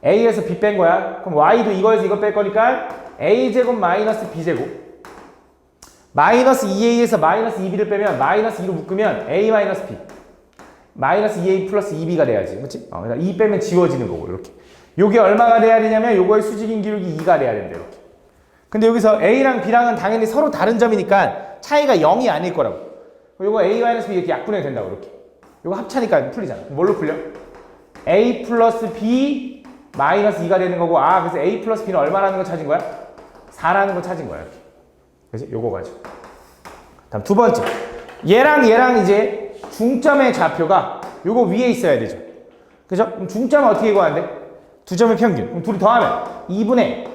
A에서 B 뺀 거야. 그럼 Y도 이거에서 이거 뺄 거니까 A제곱 마이너스 B제곱 마이너스 2A에서 마이너스 2B를 빼면 마이너스 2로 묶으면 A 마이너스 B 마이너스 2A 플러스 2B가 돼야지. 그렇지? 그러니까 2 빼면 지워지는 거고 이렇게. 요게 얼마가 돼야 되냐면 요거의 수직인 기울기 2가 돼야 된다. 이렇게. 근데 여기서 A랑 B랑은 당연히 서로 다른 점이니까 차이가 0이 아닐 거라고. 요거 A 마이너스 B 이렇게 약분해도 된다고 이렇게. 요거 합차니까 풀리잖아. 뭘로 풀려? A 플러스 B 마이너스 2가 되는 거고 그래서 A 플러스 B는 얼마라는 거 찾은 거야? 4라는 거 찾은 거야. 이렇게. 그치? 요거 가지고. 다음 두 번째. 얘랑 이제 중점의 좌표가 요거 위에 있어야 되죠. 그죠? 그럼 중점은 어떻게 구하는데? 두 점의 평균. 그럼 둘이 더하면 2분의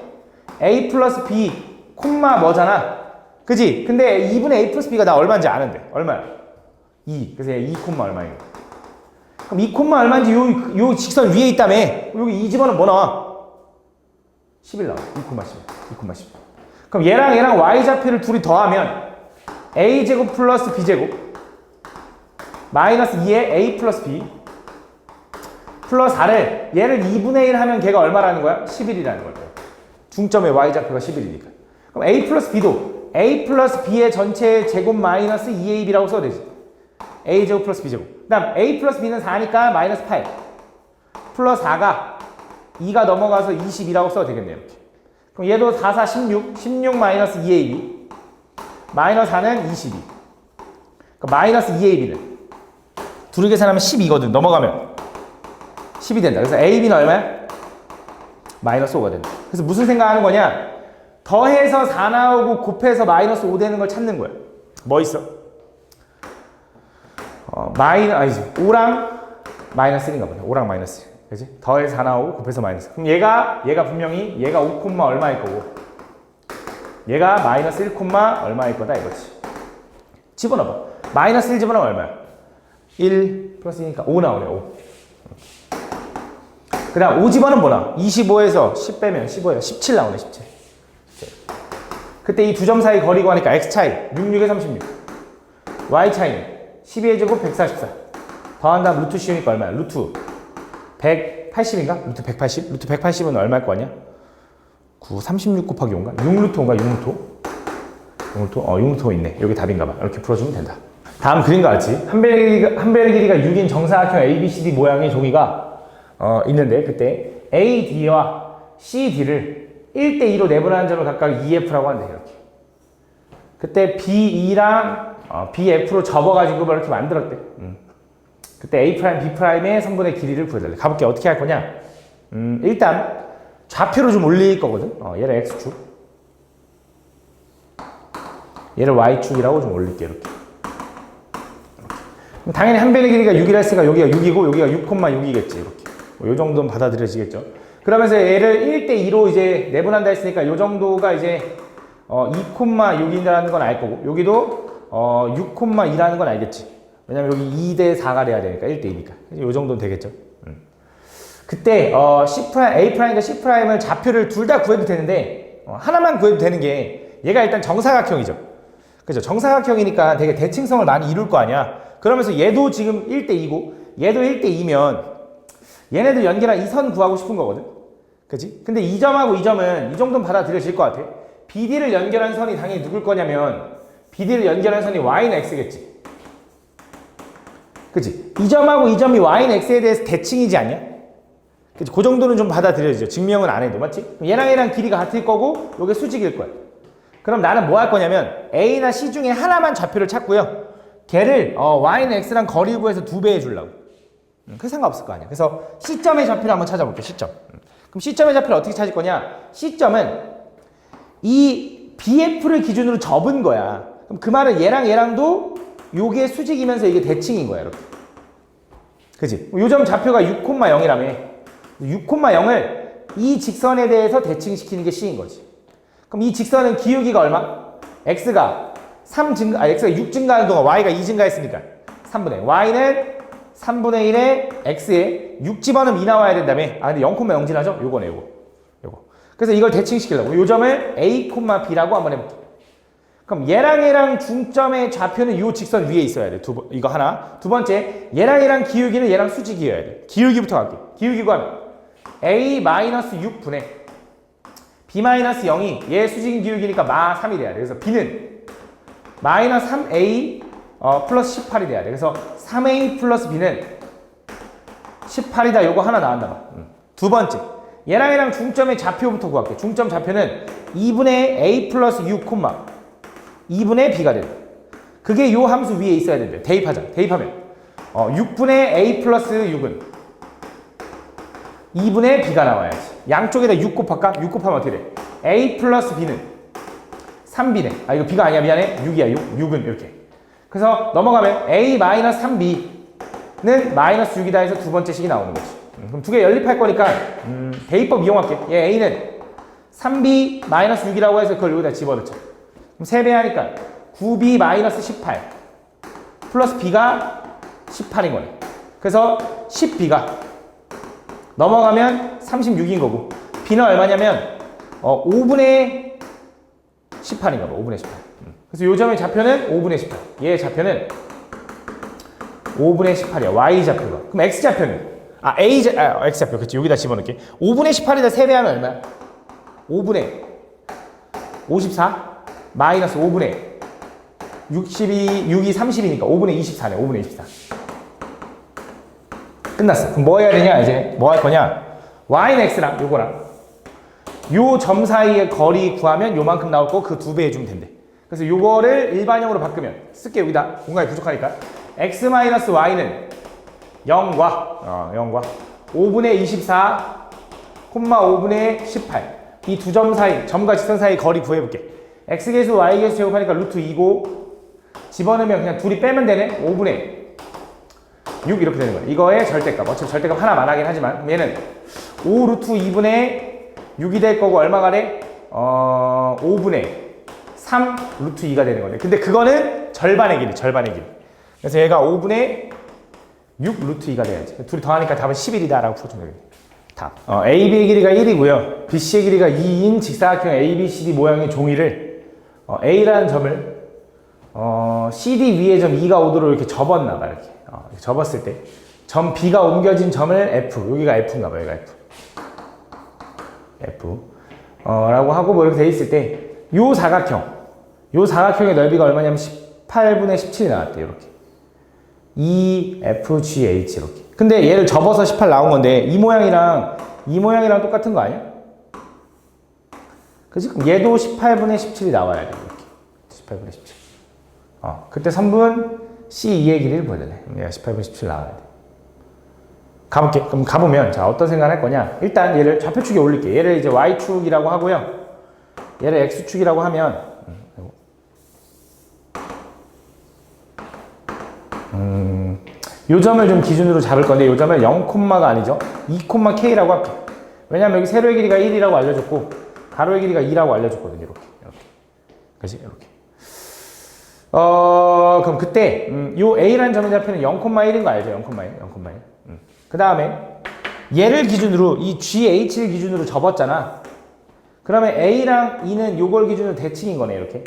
A 플러스 B 콤마 뭐잖아. 그지? 근데 2분의 A 플러스 B가 나 얼마인지 아는데. 얼마야? 2. 그래서 얘 2 콤마 얼마인 거야. 그럼 2 콤마 얼마인지 요 직선 위에 있다며. 여기 이 집어는 뭐 나와? 11 나와. 2 콤마 11. 2 콤마 11. 그럼 얘랑 Y좌표를 둘이 더하면 A제곱 플러스 B제곱 마이너스 2에 A 플러스 B 플러스 4를 얘를 2분의 1 하면 걔가 얼마라는 거야? 11이라는 거야. 중점의 Y좌표가 11이니까. 그럼 A 플러스 B도 A 플러스 B의 전체 제곱 마이너스 2AB라고 써야 되지. A제곱 플러스 B제곱. 그 다음 A 플러스 B는 4니까 마이너스 8 플러스 4가 2가 넘어가서 22라고 써도 되겠네요. 이렇게. 그럼 얘도 4, 4, 16 마이너스 2AB 마이너스 4는 22. 그럼 마이너스 2AB는 둘이 계산하면 12거든. 넘어가면 10이 된다. 그래서 AB는 얼마야? 마이너스 5가 된다. 그래서 무슨 생각하는 거냐? 더해서 4 나오고 곱해서 마이너스 5 되는 걸 찾는 거야. 뭐 있어? 5랑 마이너스 1인가 보네. 5랑 마이너스 1. 그치? 더해서 4 나오고 곱해서 마이너스. 그럼 얘가 분명히 얘가 5 콤마 얼마일 거고 얘가 마이너스 1 콤마 얼마일 거다 이거지. 집어넣어봐. 마이너스 1 집어넣으면 얼마야? 1 플러스 2니까 5 나오네. 5. 그 다음 5 집어는 뭐나? 25에서 10 빼면 15에서 17 나오네. 17. 그때 이 두 점 사이 거리 구하니까 x 차이 66에 36 y 차이는 12의 제곱 144 더한 다음 루트 씌우니까 얼마야? 루트 180인가? 루트 180? 루트 180은 얼마일 거 아니야? 9, 36 곱하기 5인가? 6루트 5인가? 6루트? 6루트 있네. 여기 답인가 봐. 이렇게 풀어주면 된다. 다음 그림과 같이 한 배의 길이가 6인 정사각형 ABCD 모양의 종이가 있는데 그때 AD와 CD를 1대2로 내분하는 점을 각각 EF라고 한대. 이렇게. 그때 BE랑 BF로 접어가지고 이렇게 만들었대. 그때 A', B'의 선분의 길이를 구해달래. 가볼게. 어떻게 할 거냐? 일단 좌표로 좀 올릴 거거든. 얘를 X축, 얘를 Y축이라고 좀 올릴게. 이렇게 그럼 당연히 한 변의 길이가 6이라 했으니까 여기가 6이고 여기가 6,6이겠지. 이렇게. 뭐 요 정도는 받아들여지겠죠. 그러면서 얘를 1대2로 이제 내분한다 했으니까 요 정도가 이제 2,6이라는 건 알 거고 여기도 6,2라는 건 알겠지. 왜냐면 여기 2대4가 돼야 되니까 1대2니까. 요 정도는 되겠죠. 그때 A'과 C'을 좌표를 둘 다 구해도 되는데 하나만 구해도 되는 게 얘가 일단 정사각형이죠. 그죠? 정사각형이니까 되게 대칭성을 많이 이룰 거 아니야. 그러면서 얘도 지금 1대2고 얘도 1대2면 얘네들 연결한 이 선 구하고 싶은 거거든. 그치? 근데 이 점하고 이 점은 이 정도는 받아들여질 것 같아. BD를 연결한 선이 당연히 누굴 거냐면 BD를 연결한 선이 Y는 X겠지. 그치? 이 점하고 이 점이 Y는 X에 대해서 대칭이지 않냐? 그치? 그 정도는 좀 받아들여지죠. 증명은 안 해도. 맞지? 얘랑 길이가 같을 거고 요게 수직일 거야. 그럼 나는 뭐 할 거냐면 A나 C 중에 하나만 좌표를 찾고요. 걔를 Y는 X랑 거리 구해서 2배 해주려고. 그 상관없을 거 아니야. 그래서 C점의 좌표를 한번 찾아볼게. C점. 그럼 C점의 좌표를 어떻게 찾을 거냐? C점은 이 BF를 기준으로 접은 거야. 그럼 그 말은 얘랑도 요게 수직이면서 이게 대칭인 거야. 이렇게. 그치? 요점 좌표가 6,0이라며. 6,0을 이 직선에 대해서 대칭시키는 게 C인 거지. 그럼 이 직선은 기울기가 얼마? X가 6 증가하는 동안 Y가 2 증가했으니까 3분의 Y는 3분의 1에 X에 6 집어넣으면 2 나와야 된다며. 근데 0,0 지나죠? 요거네 요거. 그래서 이걸 대칭시키려고 요 점을 A, B라고 한번 해볼게. 그럼 얘랑 중점의 좌표는 요 직선 위에 있어야 돼. 이거 하나. 두 번째, 얘랑 기울기는 얘랑 수직이어야 돼. 기울기부터 갈게. 기울기 구하면 A-6분의 B-0이 얘 수직인 기울기니까 -3이 돼야 돼. 그래서 B는 -3A 플러스 18이 돼야 돼. 그래서 3A 플러스 B는 18이다. 요거 하나 나왔나 봐. 두 번째, 얘랑 중점의 좌표부터 구할게. 중점 좌표는 2분의 A 플러스 6, 2분의 B가 돼. 그게 요 함수 위에 있어야 된대. 대입하자. 대입하면 6분의 A 플러스 6은 2분의 B가 나와야지. 양쪽에다 6 곱할까? 6 곱하면 어떻게 돼? A 플러스 B는 3B네. 이거 B가 아니야. 미안해. 6이야. 6은 이렇게. 그래서 넘어가면 A 마이너스 3B는 마이너스 6이다 해서 두 번째 식이 나오는 거지. 그럼 두 개 연립할 거니까 대입법 이용할게. 얘 A는 3B 마이너스 6이라고 해서 그걸 여기다 집어넣자. 그럼 3배 하니까 9B 마이너스 18 플러스 B가 18인 거네. 그래서 10B가 넘어가면 36인 거고 B는 얼마냐면 5분의 18인가 봐. 5분의 18. 그래서 요 점의 좌표는 5분의 18. 얘의 좌표는 5분의 18이야. Y 좌표가. 그럼 X 좌표는 X 좌표. 그치. 여기다 집어넣을게. 5분의 18에다 3배 하면 얼마야? 5분의 54 마이너스 5분의 6이 30이니까 5분의 24네. 5분의 24. 끝났어. 그럼 뭐 해야 되냐? 이제 뭐 할 거냐? Y는 X랑 요거랑 요 점 사이의 거리 구하면 요만큼 나올 거 그 2배 해주면 된대. 그래서 요거를 일반형으로 바꾸면 쓸게. 여기다 공간이 부족하니까 X-Y는 0과 5분의 24, 5분의 18 이 두 점 사이, 점과 직선 사이 거리 구해볼게. X계수, Y계수 제곱하니까 루트 2고 집어넣으면 그냥 둘이 빼면 되네. 5분의 6 이렇게 되는 거야. 이거의 절대값. 어차피 절대값 하나만 하긴 하지만 얘는 5 루트 2분의 6이 될 거고 얼마가 돼? 5분의 3 루트 2가 되는 거네. 근데 그거는 절반의 길이. 그래서 얘가 5분의 6 루트 2가 돼야지. 둘이 더하니까 답은 11이다 라고 풀어주면 되겠네. 답. AB의 길이가 1이고요. BC의 길이가 2인 직사각형 ABCD 모양의 종이를 A라는 점을 CD 위에 점 2가 오도록 이렇게 접었나 봐. 이렇게 접었을 때 점 B가 옮겨진 점을 F. 여기가 F인가 봐. 여기가 F. 라고 하고 뭐 이렇게 돼 있을 때 요 사각형의 넓이가 얼마냐면 18분의 17이 나왔대. 이렇게. EFGH 이렇게. 근데 얘를 접어서 18 나온 건데 이 모양이랑 똑같은 거 아니야? 그치? 그럼 얘도 18분의 17이 나와야 돼. 이렇게. 18분의 17. 그때 3분 C2의 길이를 보여달래. 얘가 18분의 17 나와야 돼. 가볼게. 그럼 가보면 자 어떤 생각을 할 거냐? 일단 얘를 좌표축에 올릴게. 얘를 이제 Y축이라고 하고요. 얘를 X축이라고 하면 요 점을 좀 기준으로 잡을 건데 요 점을 0콤마가 아니죠. 2,k라고 할게. 왜냐면 여기 세로의 길이가 1이라고 알려줬고 가로의 길이가 2라고 알려줬거든요. 이렇게. 그치? 이렇게. 그럼 그때 요 A라는 점의 좌표는 0,1인 거 알죠? 0,1. 그 다음에 얘를 기준으로 이 GH를 기준으로 접었잖아. 그러면 A랑 E는 요걸 기준으로 대칭인 거네. 이렇게.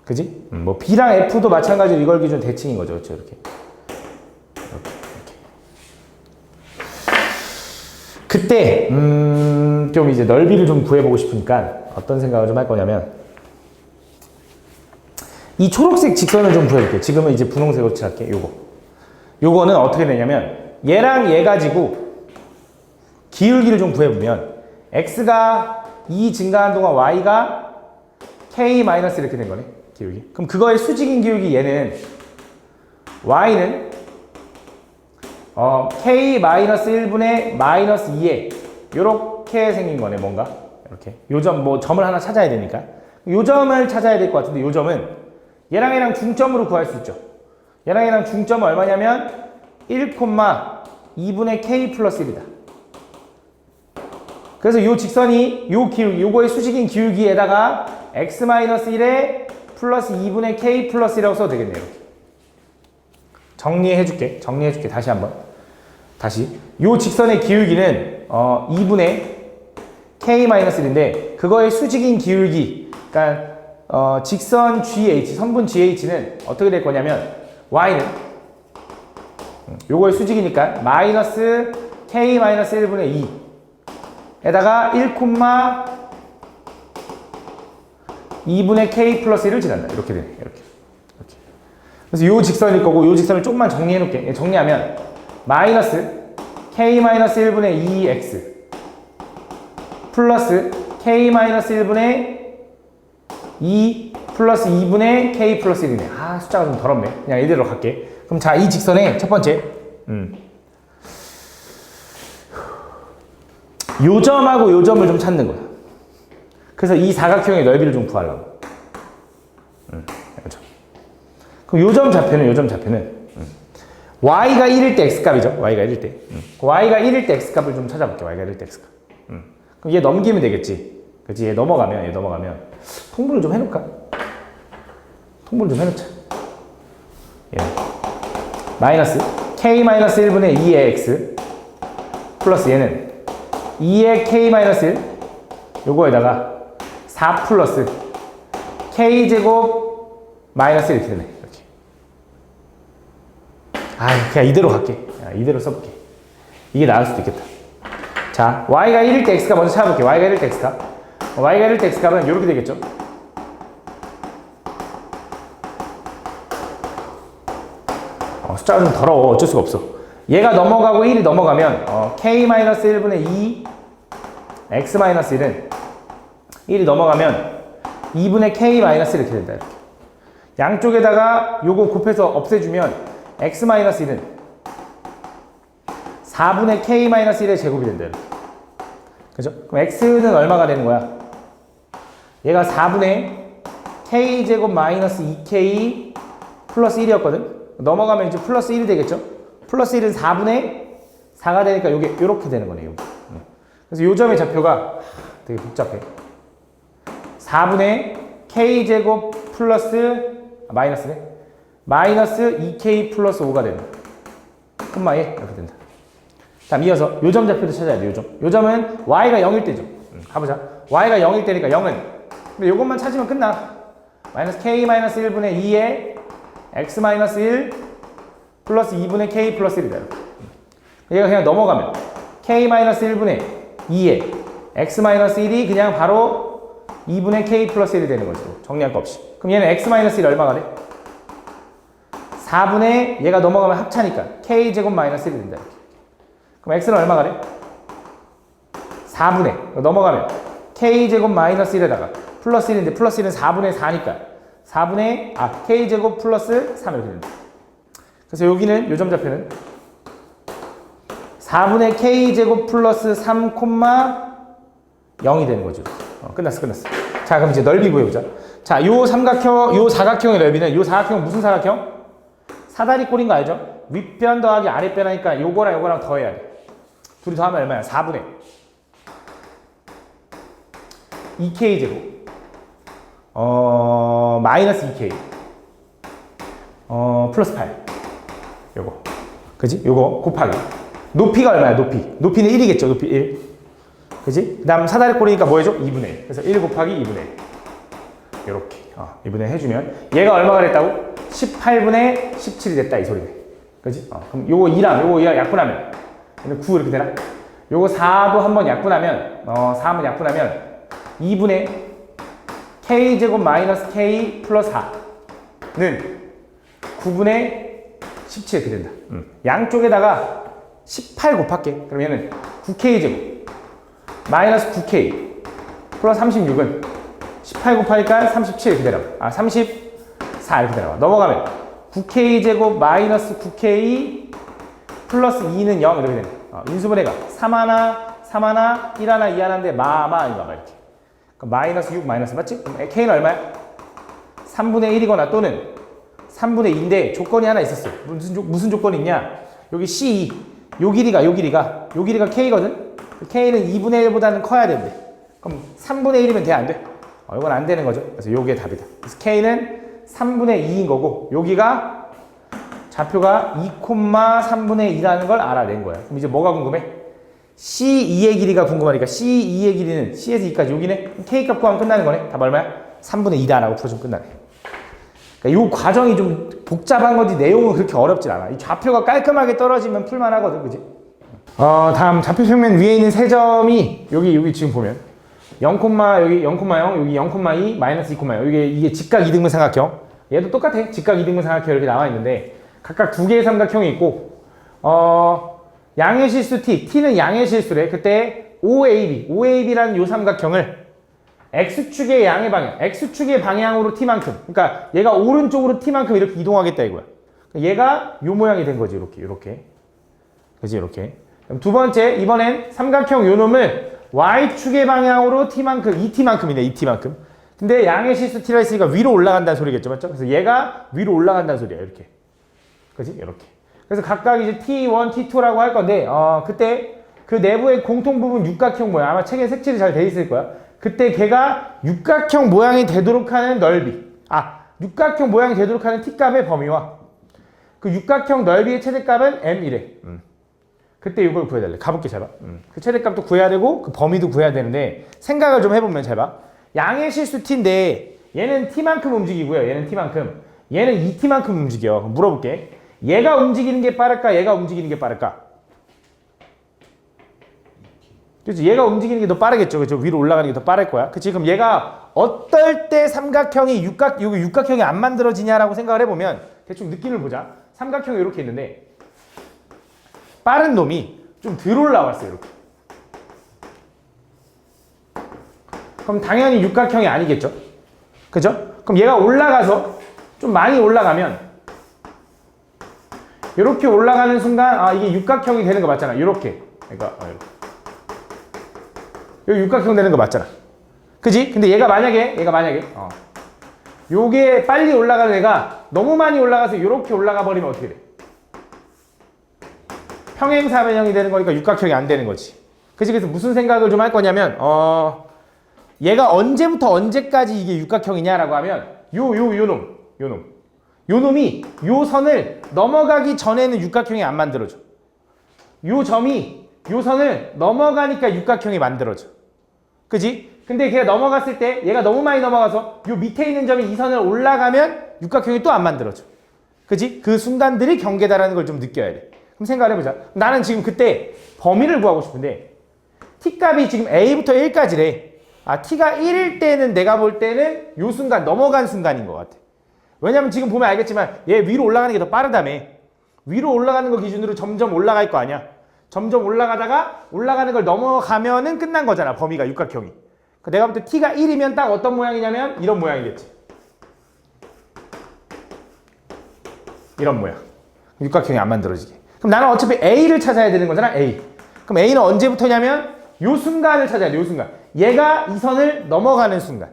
그지? 뭐 B랑 F도 마찬가지로 이걸 기준 대칭인 거죠. 그렇죠? 이렇게. 그때 좀 이제 넓이를 좀 구해보고 싶으니까 어떤 생각을 좀 할 거냐면 이 초록색 직선을 좀 구해볼게요. 지금은 이제 분홍색으로 칠할게. 요거는 어떻게 되냐면 얘랑 얘 가지고 기울기를 좀 구해보면 x가 2 증가한 동안 y가 k 마이너스 이렇게 된 거네. 기울기. 그럼 그거의 수직인 기울기 얘는 y는 k 마이너스 1분의 마이너스 2에 요렇게 생긴 거네. 뭔가 이렇게 요점 뭐 점을 하나 찾아야 되니까 요 점을 찾아야 될 것 같은데 요 점은 얘랑 얘랑 중점으로 구할 수 있죠. 얘랑 얘랑 중점은 얼마냐면 1,2분의 k 플러스 1이다. 그래서 요 직선이 요 기울기, 요거의 수직인 기울기에다가 x 마이너스 1에 플러스 2분의 k 플러스 1이라고 써도 되겠네요. 이렇게. 정리해줄게. 다시 한번. 요 직선의 기울기는 2분의 k 마이너스 1인데 그거의 수직인 기울기, 그러니까 직선 GH, 선분 GH는 어떻게 될 거냐면 y는 요거의 수직이니까 마이너스 k 마이너스 1분의 2에다가 1,2분의 k 플러스 1을 지난다. 이렇게 되네. 이렇게. 그래서 요 직선일 거고 요 직선을 조금만 정리해 놓을게. 정리하면 마이너스 k 마이너스 1분의 2x 플러스 k 마이너스 1분의 2 플러스 2분의 k 플러스 1이네. 아, 숫자가 좀 더럽네. 그냥 이대로 갈게. 그럼 자, 이 직선의 첫 번째 요 점하고 요 점을 좀 찾는 거야. 그래서 이 사각형의 넓이를 좀 구하려고. 그럼 요 점 좌표는 y가 1일 때 x값이죠. y가 1일 때. y가 1일 때 x값을 좀 찾아볼게. y가 1일 때 x값. 그럼 얘 넘기면 되겠지. 그치? 얘 넘어가면 통분을 좀 해놓을까? 예. 마이너스 k 마이너스 1분의 2의 x 플러스 얘는 2의 k 마이너스 1 요거에다가 4 플러스 k 제곱 마이너스 1 이렇게 되네. 이렇게. 그냥 이대로 갈게. 이대로 써볼게. 이게 나을 수도 있겠다. 자, y가 1일 때 x값 먼저 찾아볼게. y가 1일 때 x값은 이렇게 되겠죠. 숫자가 좀 더러워. 어쩔 수가 없어. 얘가 넘어가고 1이 넘어가면 k-1분의 2 x-1은 1이 넘어가면 2분의 k-1 이렇게 된다. 이렇게. 양쪽에다가 요거 곱해서 없애주면 x-1은 4분의 k-1의 제곱이 된다. 이렇게. 그죠? 그럼 x는 얼마가 되는 거야? 얘가 4분의 k제곱 마이너스 2k 플러스 1이었거든? 넘어가면 이제 플러스 1이 되겠죠? 플러스 1은 4분의 4가 되니까 요게 요렇게 되는 거네요. 그래서 요 점의 좌표가 되게 복잡해. 4분의 k제곱 플러스 마이너스네? 마이너스 2k 플러스 5가 되는 콤마에 이렇게 된다. 다음 이어서 요 점 좌표도 찾아야 돼. 요 점은 y가 0일 때죠. 가보자. y가 0일 때니까 0은 근데 요것만 찾으면 끝나. 마이너스 k-1분의 2에 x-1 플러스 2분의 k 플러스 1이다. 얘가 그냥 넘어가면 k-1분의 2에 x-1이 그냥 바로 2분의 k 플러스 1이 되는 거죠. 정리할 거 없이. 그럼 얘는 x-1이 얼마가 돼? 4분의 얘가 넘어가면 합차니까 k제곱 마이너스 1이 된다. 이렇게. 그럼 x는 얼마가 돼? 4분의 넘어가면 k제곱 마이너스 1에다가 플러스 1인데 플러스 1은 4분의 4니까 4분의 k제곱 플러스 3 이렇게 된다. 그래서 여기는 요점 좌표는 4분의 k제곱 플러스 3, 0이 되는 거죠. 끝났어. 자, 그럼 이제 넓이 구해보자. 자, 요 삼각형, 요 사각형의 넓이는, 요 사각형은 무슨 사각형? 사다리 꼴인 거 알죠? 윗변 더하기 아랫변 하니까 요거랑 요거랑 더해야 돼. 둘이 더하면 얼마야? 4분의 2k 제곱. 마이너스 2k. 플러스 8. 요거. 그지? 요거 곱하기. 높이가 얼마야? 높이는 1이겠죠? 높이 1. 그지? 그 다음 사다리 꼴이니까 뭐 해줘? 2분의 1. 그래서 1 곱하기 2분의 1. 요렇게. 2분의 1 해주면 얘가 얼마가 됐다고? 18분의 17이 됐다 이 소리네. 그지? 그럼 요거 2랑 약분하면 얘는 9 이렇게 되나? 요거 4도 한번 약분하면 4 한번 약분하면 2분의 k제곱 마이너스 k 플러스 4는 9분의 17 이렇게 된다. 양쪽에다가 18 곱할게. 그럼 얘는 9k제곱 마이너스 9k 플러스 36은 18 곱하니까 37 이렇게 되라고. 34 이렇게 되라고. 넘어가면 9k제곱 마이너스 9k 플러스 2는 0 이렇게 되네. 인수분해가 3 하나, 3 하나, 1 하나, 2 하나인데 마인가 봐 이렇게. 그럼 마이너스 6 마이너스 맞지? 그럼 k는 얼마야? 3분의 1이거나 또는 3분의 2인데 조건이 하나 있었어. 무슨 조건이 있냐? 여기 C2 요 길이가 k거든? k는 2분의 1보다는 커야 된대. 그럼 3분의 1이면 돼? 안 돼? 이건 안 되는 거죠. 그래서 요게 답이다. 그래서 k는 3분의 2인 거고 여기가 좌표가 2,3분의 2라는 걸 알아낸 거야. 그럼 이제 뭐가 궁금해? C2의 길이가 궁금하니까 C2의 길이는 C에서 2까지 여기네? 그럼 k 값 구하면 끝나는 거네. 답 얼마야? 3분의 2다 라고 풀어주면 끝나네. 그러니까 이 과정이 좀 복잡한 거지 내용은 그렇게 어렵진 않아. 이 좌표가 깔끔하게 떨어지면 풀만 하거든. 그지? 다음 좌표 평면 위에 있는 세 점이 여기 지금 보면 0, 여기 0,0, 여기 0,2, 마이너스 2,0. 이게 직각 이등분 삼각형. 얘도 똑같아. 직각 이등분 삼각형 이렇게 나와 있는데 각각 두 개의 삼각형이 있고 양의 실수 t는 양의 실수래. 그때 OAB라는 요 삼각형을 x축의 양의 방향, x축의 방향으로 t만큼. 그러니까 얘가 오른쪽으로 t만큼 이렇게 이동하겠다 이거야. 얘가 요 모양이 된 거지. 이렇게. 그지? 이렇게. 그럼 두 번째, 이번엔 삼각형 요 놈을 y축의 방향으로 t만큼, 2t만큼이네, 2t만큼. 근데 양의 실수 t라 했으니까 위로 올라간다는 소리겠죠, 맞죠? 그래서 얘가 위로 올라간다는 소리야, 이렇게. 그지? 이렇게. 그래서 각각 이제 t1, t2라고 할 건데, 그때 그 내부의 공통 부분 육각형 모양, 아마 책에 색칠이 잘 돼 있을 거야. 그때 걔가 육각형 모양이 되도록 하는 넓이. 육각형 모양이 되도록 하는 t값의 범위와 그 육각형 넓이의 최대값은 m이래. 그때 이걸 구해달래. 가볼게, 잘 봐. 그 최대값도 구해야 되고, 그 범위도 구해야 되는데, 생각을 좀 해보면 잘 봐. 양의 실수 t인데, 얘는 t만큼 움직이고요. 얘는 t만큼. 얘는 2t만큼 움직여. 물어볼게. 얘가 움직이는 게 빠를까? 얘가 움직이는 게 빠를까? 그렇지? 얘가 움직이는 게 더 빠르겠죠. 그렇죠? 위로 올라가는 게 더 빠를 거야. 그치? 그럼 얘가 어떨 때 삼각형이 육각형이 안 만들어지냐라고 생각을 해보면, 대충 느낌을 보자. 삼각형이 이렇게 있는데, 빠른 놈이 좀 덜 올라왔어요, 이렇게. 그럼 당연히 육각형이 아니겠죠? 그죠? 그럼 얘가 올라가서 좀 많이 올라가면 이렇게 올라가는 순간 이게 육각형이 되는 거 맞잖아. 이렇게. 그러니까 여기 육각형 되는 거 맞잖아. 그지? 근데 얘가 만약에 요게 빨리 올라가는 애가 너무 많이 올라가서 이렇게 올라가 버리면 어떻게 돼? 평행사변형이 되는 거니까 육각형이 안 되는 거지. 그치? 그래서 무슨 생각을 좀 할 거냐면, 얘가 언제부터 언제까지 이게 육각형이냐라고 하면, 요 놈이 요 선을 넘어가기 전에는 육각형이 안 만들어져. 요 점이 요 선을 넘어가니까 육각형이 만들어져. 그지? 근데 걔가 넘어갔을 때 얘가 너무 많이 넘어가서 요 밑에 있는 점이 이 선을 올라가면 육각형이 또 안 만들어져. 그지? 그 순간들이 경계다라는 걸 좀 느껴야 돼. 그럼 생각을 해보자. 나는 지금 그때 범위를 구하고 싶은데 t값이 지금 a부터 1까지래. t가 1일 때는 내가 볼 때는 요 순간 넘어간 순간인 것 같아. 왜냐면 지금 보면 알겠지만 얘 위로 올라가는 게 더 빠르다며. 위로 올라가는 거 기준으로 점점 올라갈 거 아니야. 점점 올라가다가 올라가는 걸 넘어가면은 끝난 거잖아. 범위가 육각형이. 내가 볼 때 t가 1이면 딱 어떤 모양이냐면 이런 모양이겠지. 이런 모양. 육각형이 안 만들어지게. 그럼 나는 어차피 a를 찾아야 되는 거잖아. a. 그럼 a는 언제부터냐면 요 순간을 찾아야 돼. 요 순간. 얘가 이 선을 넘어가는 순간.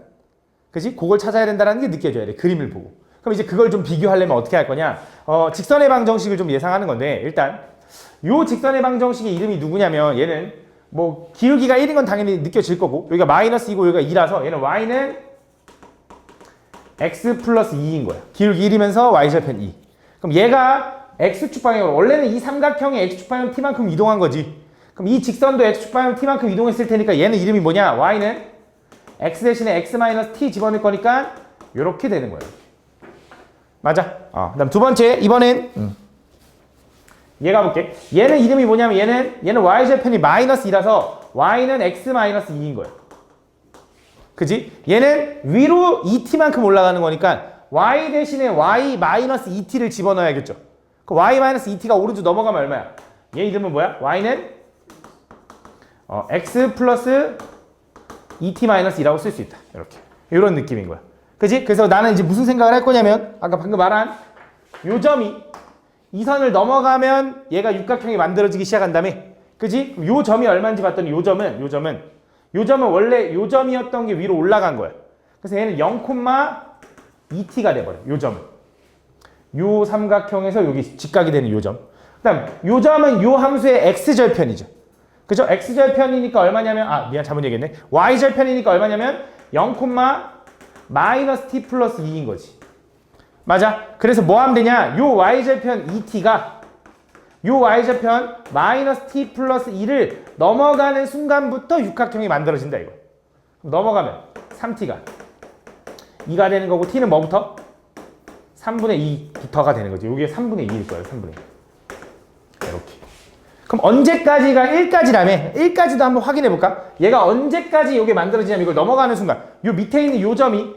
그지? 그걸 찾아야 된다는 게 느껴져야 돼. 그림을 보고. 그럼 이제 그걸 좀 비교하려면 어떻게 할 거냐? 직선의 방정식을 좀 예상하는 건데 일단 요 직선의 방정식의 이름이 누구냐면 얘는 뭐 기울기가 1인 건 당연히 느껴질 거고 여기가 마이너스 2고 여기가 2라서 얘는 y는 x 플러스 2인 거야. 기울기 1이면서 y절편 2. 그럼 얘가 x축 방향으로 원래는 이 삼각형이 x축 방향 t만큼 이동한 거지. 그럼 이 직선도 x축 방향 t만큼 이동했을 테니까 얘는 이름이 뭐냐? y는 x 대신에 x 마이너스 t 집어넣을 거니까 요렇게 되는 거예요. 맞아. 그다음 두 번째 이번엔 얘 가볼게. 얘는 이름이 뭐냐면 얘는 y절편이 마이너스 2라서 y는 x 마이너스 2인 거예요. 그지? 얘는 위로 2t만큼 올라가는 거니까 y 대신에 y 마이너스 2t를 집어넣어야겠죠. 그 y 마이너스 2t가 오른쪽 넘어가면 얼마야? 얘 이름은 뭐야? y는 x 플러스 2t 마이너스 2라고 쓸 수 있다. 이렇게. 이런 느낌인 거야. 그지? 그래서 나는 이제 무슨 생각을 할 거냐면 아까 방금 말한 요 점이 이 선을 넘어가면 얘가 육각형이 만들어지기 시작한 다음에 그지? 요 점이 얼마인지 봤더니 요 점은 원래 요 점이었던 게 위로 올라간 거야. 그래서 얘는 0,2t가 돼버려. 요 점은. 요 삼각형에서 여기 직각이 되는 요 점. 그 다음 요 점은 요 함수의 x절편이죠. 그죠? x절편이니까 얼마냐면 미안 잘못 얘기했네. y절편이니까 얼마냐면 0, 마이너스 t 플러스 2인 거지. 맞아? 그래서 뭐 하면 되냐? 요 y절편 2t가 요 y절편 마이너스 t 플러스 2를 넘어가는 순간부터 육각형이 만들어진다 이거. 넘어가면 3t가 2가 되는 거고 t는 뭐부터? 3분의 2부터가 되는 거지. 요게 3분의 2일 거예요. 3분의 2. 이렇게. 그럼 언제까지가 1까지라며? 1까지도 한번 확인해 볼까? 얘가 언제까지 요게 만들어지냐면 이걸 넘어가는 순간. 요 밑에 있는 요 점이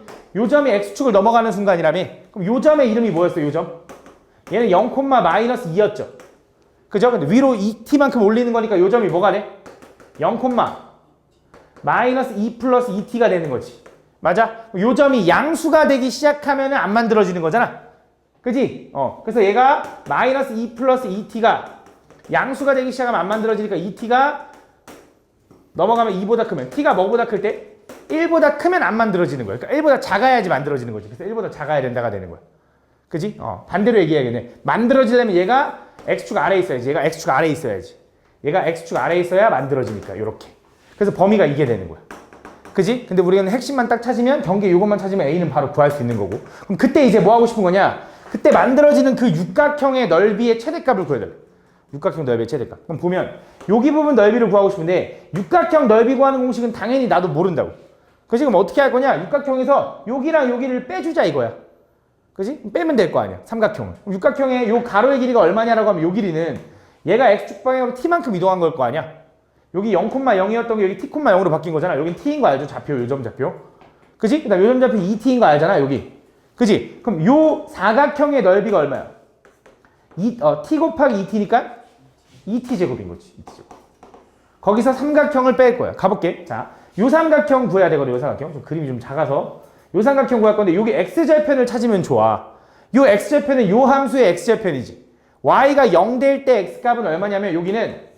x축을 넘어가는 순간이라며. 그럼 요 점의 이름이 뭐였어요? 요 점? 얘는 0, 마이너스 2였죠. 그죠? 근데 위로 2t만큼 올리는 거니까 요 점이 뭐가 돼? 0, 마이너스 2 플러스 2t가 되는 거지. 맞아? 요 점이 양수가 되기 시작하면 안 만들어지는 거잖아. 그지? 그래서 얘가 마이너스 2 플러스 2t가 양수가 되기 시작하면 안 만들어지니까 2t가 넘어가면 2보다 크면 t가 뭐보다 클 때? 1보다 크면 안 만들어지는 거야. 그러니까 1보다 작아야지 만들어지는 거지. 그래서 1보다 작아야 된다가 되는 거야. 그지? 반대로 얘기해야겠네. 만들어지려면 얘가 x축 아래에 있어야지. 얘가 x축 아래에 있어야지. 얘가 x축 아래에 있어야 만들어지니까 요렇게. 그래서 범위가 이게 되는 거야. 그지? 근데 우리는 핵심만 딱 찾으면 경계 요것만 찾으면 a는 바로 구할 수 있는 거고. 그럼 그때 이제 뭐 하고 싶은 거냐? 그때 만들어지는 그 육각형의 넓이의 최대값을 구해야 돼. 육각형 넓이의 최대값. 그럼 보면 여기 부분 넓이를 구하고 싶은데 육각형 넓이 구하는 공식은 당연히 나도 모른다고. 그지? 그럼 어떻게 할 거냐? 육각형에서 여기랑 여기를 빼주자 이거야. 그지? 빼면 될 거 아니야. 삼각형을. 육각형의 요 가로의 길이가 얼마냐라고 하면 요 길이는 얘가 x축 방향으로 t만큼 이동한 걸 거 아니야. 여기 0,0이었던 게 여기 t,0로 바뀐 거잖아. 여긴 t인 거 알죠? 좌표, 요점 좌표. 그지? 그 다음 요점 좌표 2t인 거 알잖아, 여기. 그지? 그럼 요 사각형의 넓이가 얼마야? t 곱하기 2t니까 2t 제곱인 거지. 2t 제곱. 거기서 삼각형을 뺄 거야. 가볼게. 자, 요 삼각형 구해야 되거든, 요 삼각형. 좀 그림이 좀 작아서. 요 삼각형 구할 건데, 여기 x절편을 찾으면 좋아. 요 x절편은 요 함수의 x절편이지. y가 0 될 때 x값은 얼마냐면, 여기는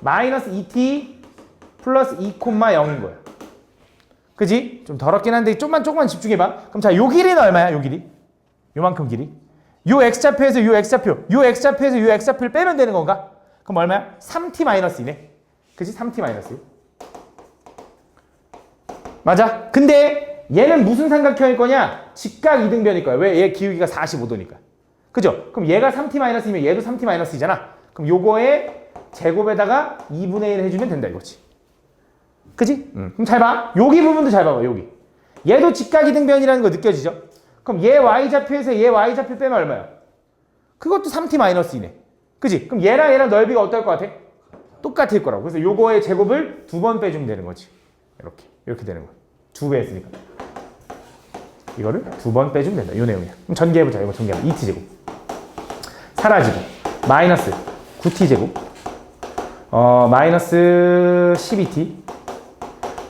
마이너스 2t 플러스 2,0인 거야. 그지? 좀 더럽긴 한데, 조금만 집중해봐. 그럼 자, 요 길이는 얼마야, 요 길이? 요만큼 길이. 요 x좌표에서 요 x좌표, 요 x좌표에서 요 x좌표를 빼면 되는 건가? 그럼 얼마야? 3t-2네. 그지? 3t-2. 맞아. 근데 얘는 무슨 삼각형일 거냐? 직각 이등변일 거야. 왜? 얘 기울기가 45도니까. 그죠? 그럼 얘가 3t-2면 얘도 3t-2잖아. 그럼 요거의 제곱에다가 2분의 1 해주면 된다 이거지. 그지? 그럼 잘 봐. 여기 부분도 잘 봐봐. 여기. 얘도 직각 이등변이라는 거 느껴지죠? 그럼 얘 y좌표에서 얘 y좌표 빼면 얼마야? 그것도 3t-2네. 그지? 그럼 얘랑 넓이가 어떨 것 같아? 똑같을 거라고. 그래서 요거의 제곱을 2번 빼주면 되는 거지. 이렇게 되는 거야. 2배 했으니까. 이거를 2번 빼주면 된다. 요 내용이야. 그럼 전개해보자. 이거 전개해봐. 2t제곱. 사라지고. 마이너스 9t제곱. 마이너스 12t.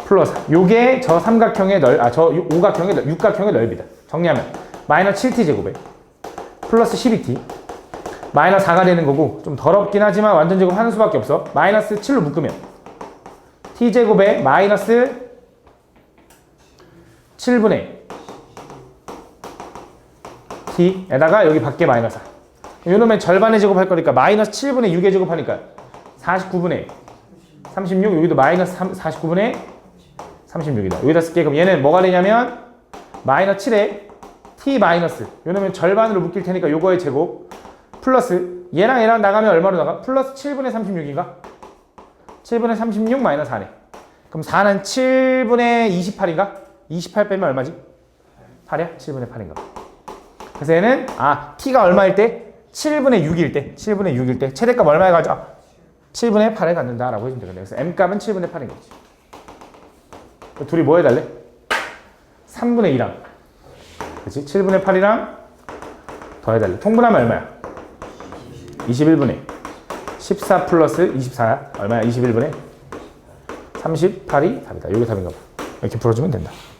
플러스. 요게 저 삼각형의 저 육각형의 넓이다. 정리하면. 마이너스 7t제곱에. 플러스 12t. 마이너스 4가 되는 거고, 좀 더럽긴 하지만 완전 제곱 하는 수밖에 없어. 마이너스 7로 묶으면. t제곱에 마이너스 7분의 t에다가 여기 밖에 마이너스 4. 요놈의 절반의 제곱할 거니까 마이너스 7분의 6의 제곱하니까 49분의 36. 여기도 마이너스 49분의 36이다. 여기다 쓸게. 그럼 얘는 뭐가 되냐면 마이너스 7에 t 마이너스 요놈의 절반으로 묶일 테니까 요거의 제곱 플러스 얘랑 나가면 얼마로 나가? 플러스 7분의 36인가? 7분의 36 마이너스 4네. 그럼 4는 7분의 28인가? 28 빼면 얼마지? 8이야? 7분의 8인가? 그래서 얘는 t가 얼마일 때? 7분의 6일 때 7분의 6일 때 최대값 얼마에 가죠? 7분의 8에 갖는다 라고 해주면 되겠네. 그래서 m값은 7분의 8인 거지. 둘이 뭐 해달래? 3분의 2랑 그치? 7분의 8이랑 더해달래. 통분하면 얼마야? 21분의 14 플러스 24야? 얼마야? 21분의 38이 답이다. 이게 답인가 봐. 이렇게 풀어주면 된다.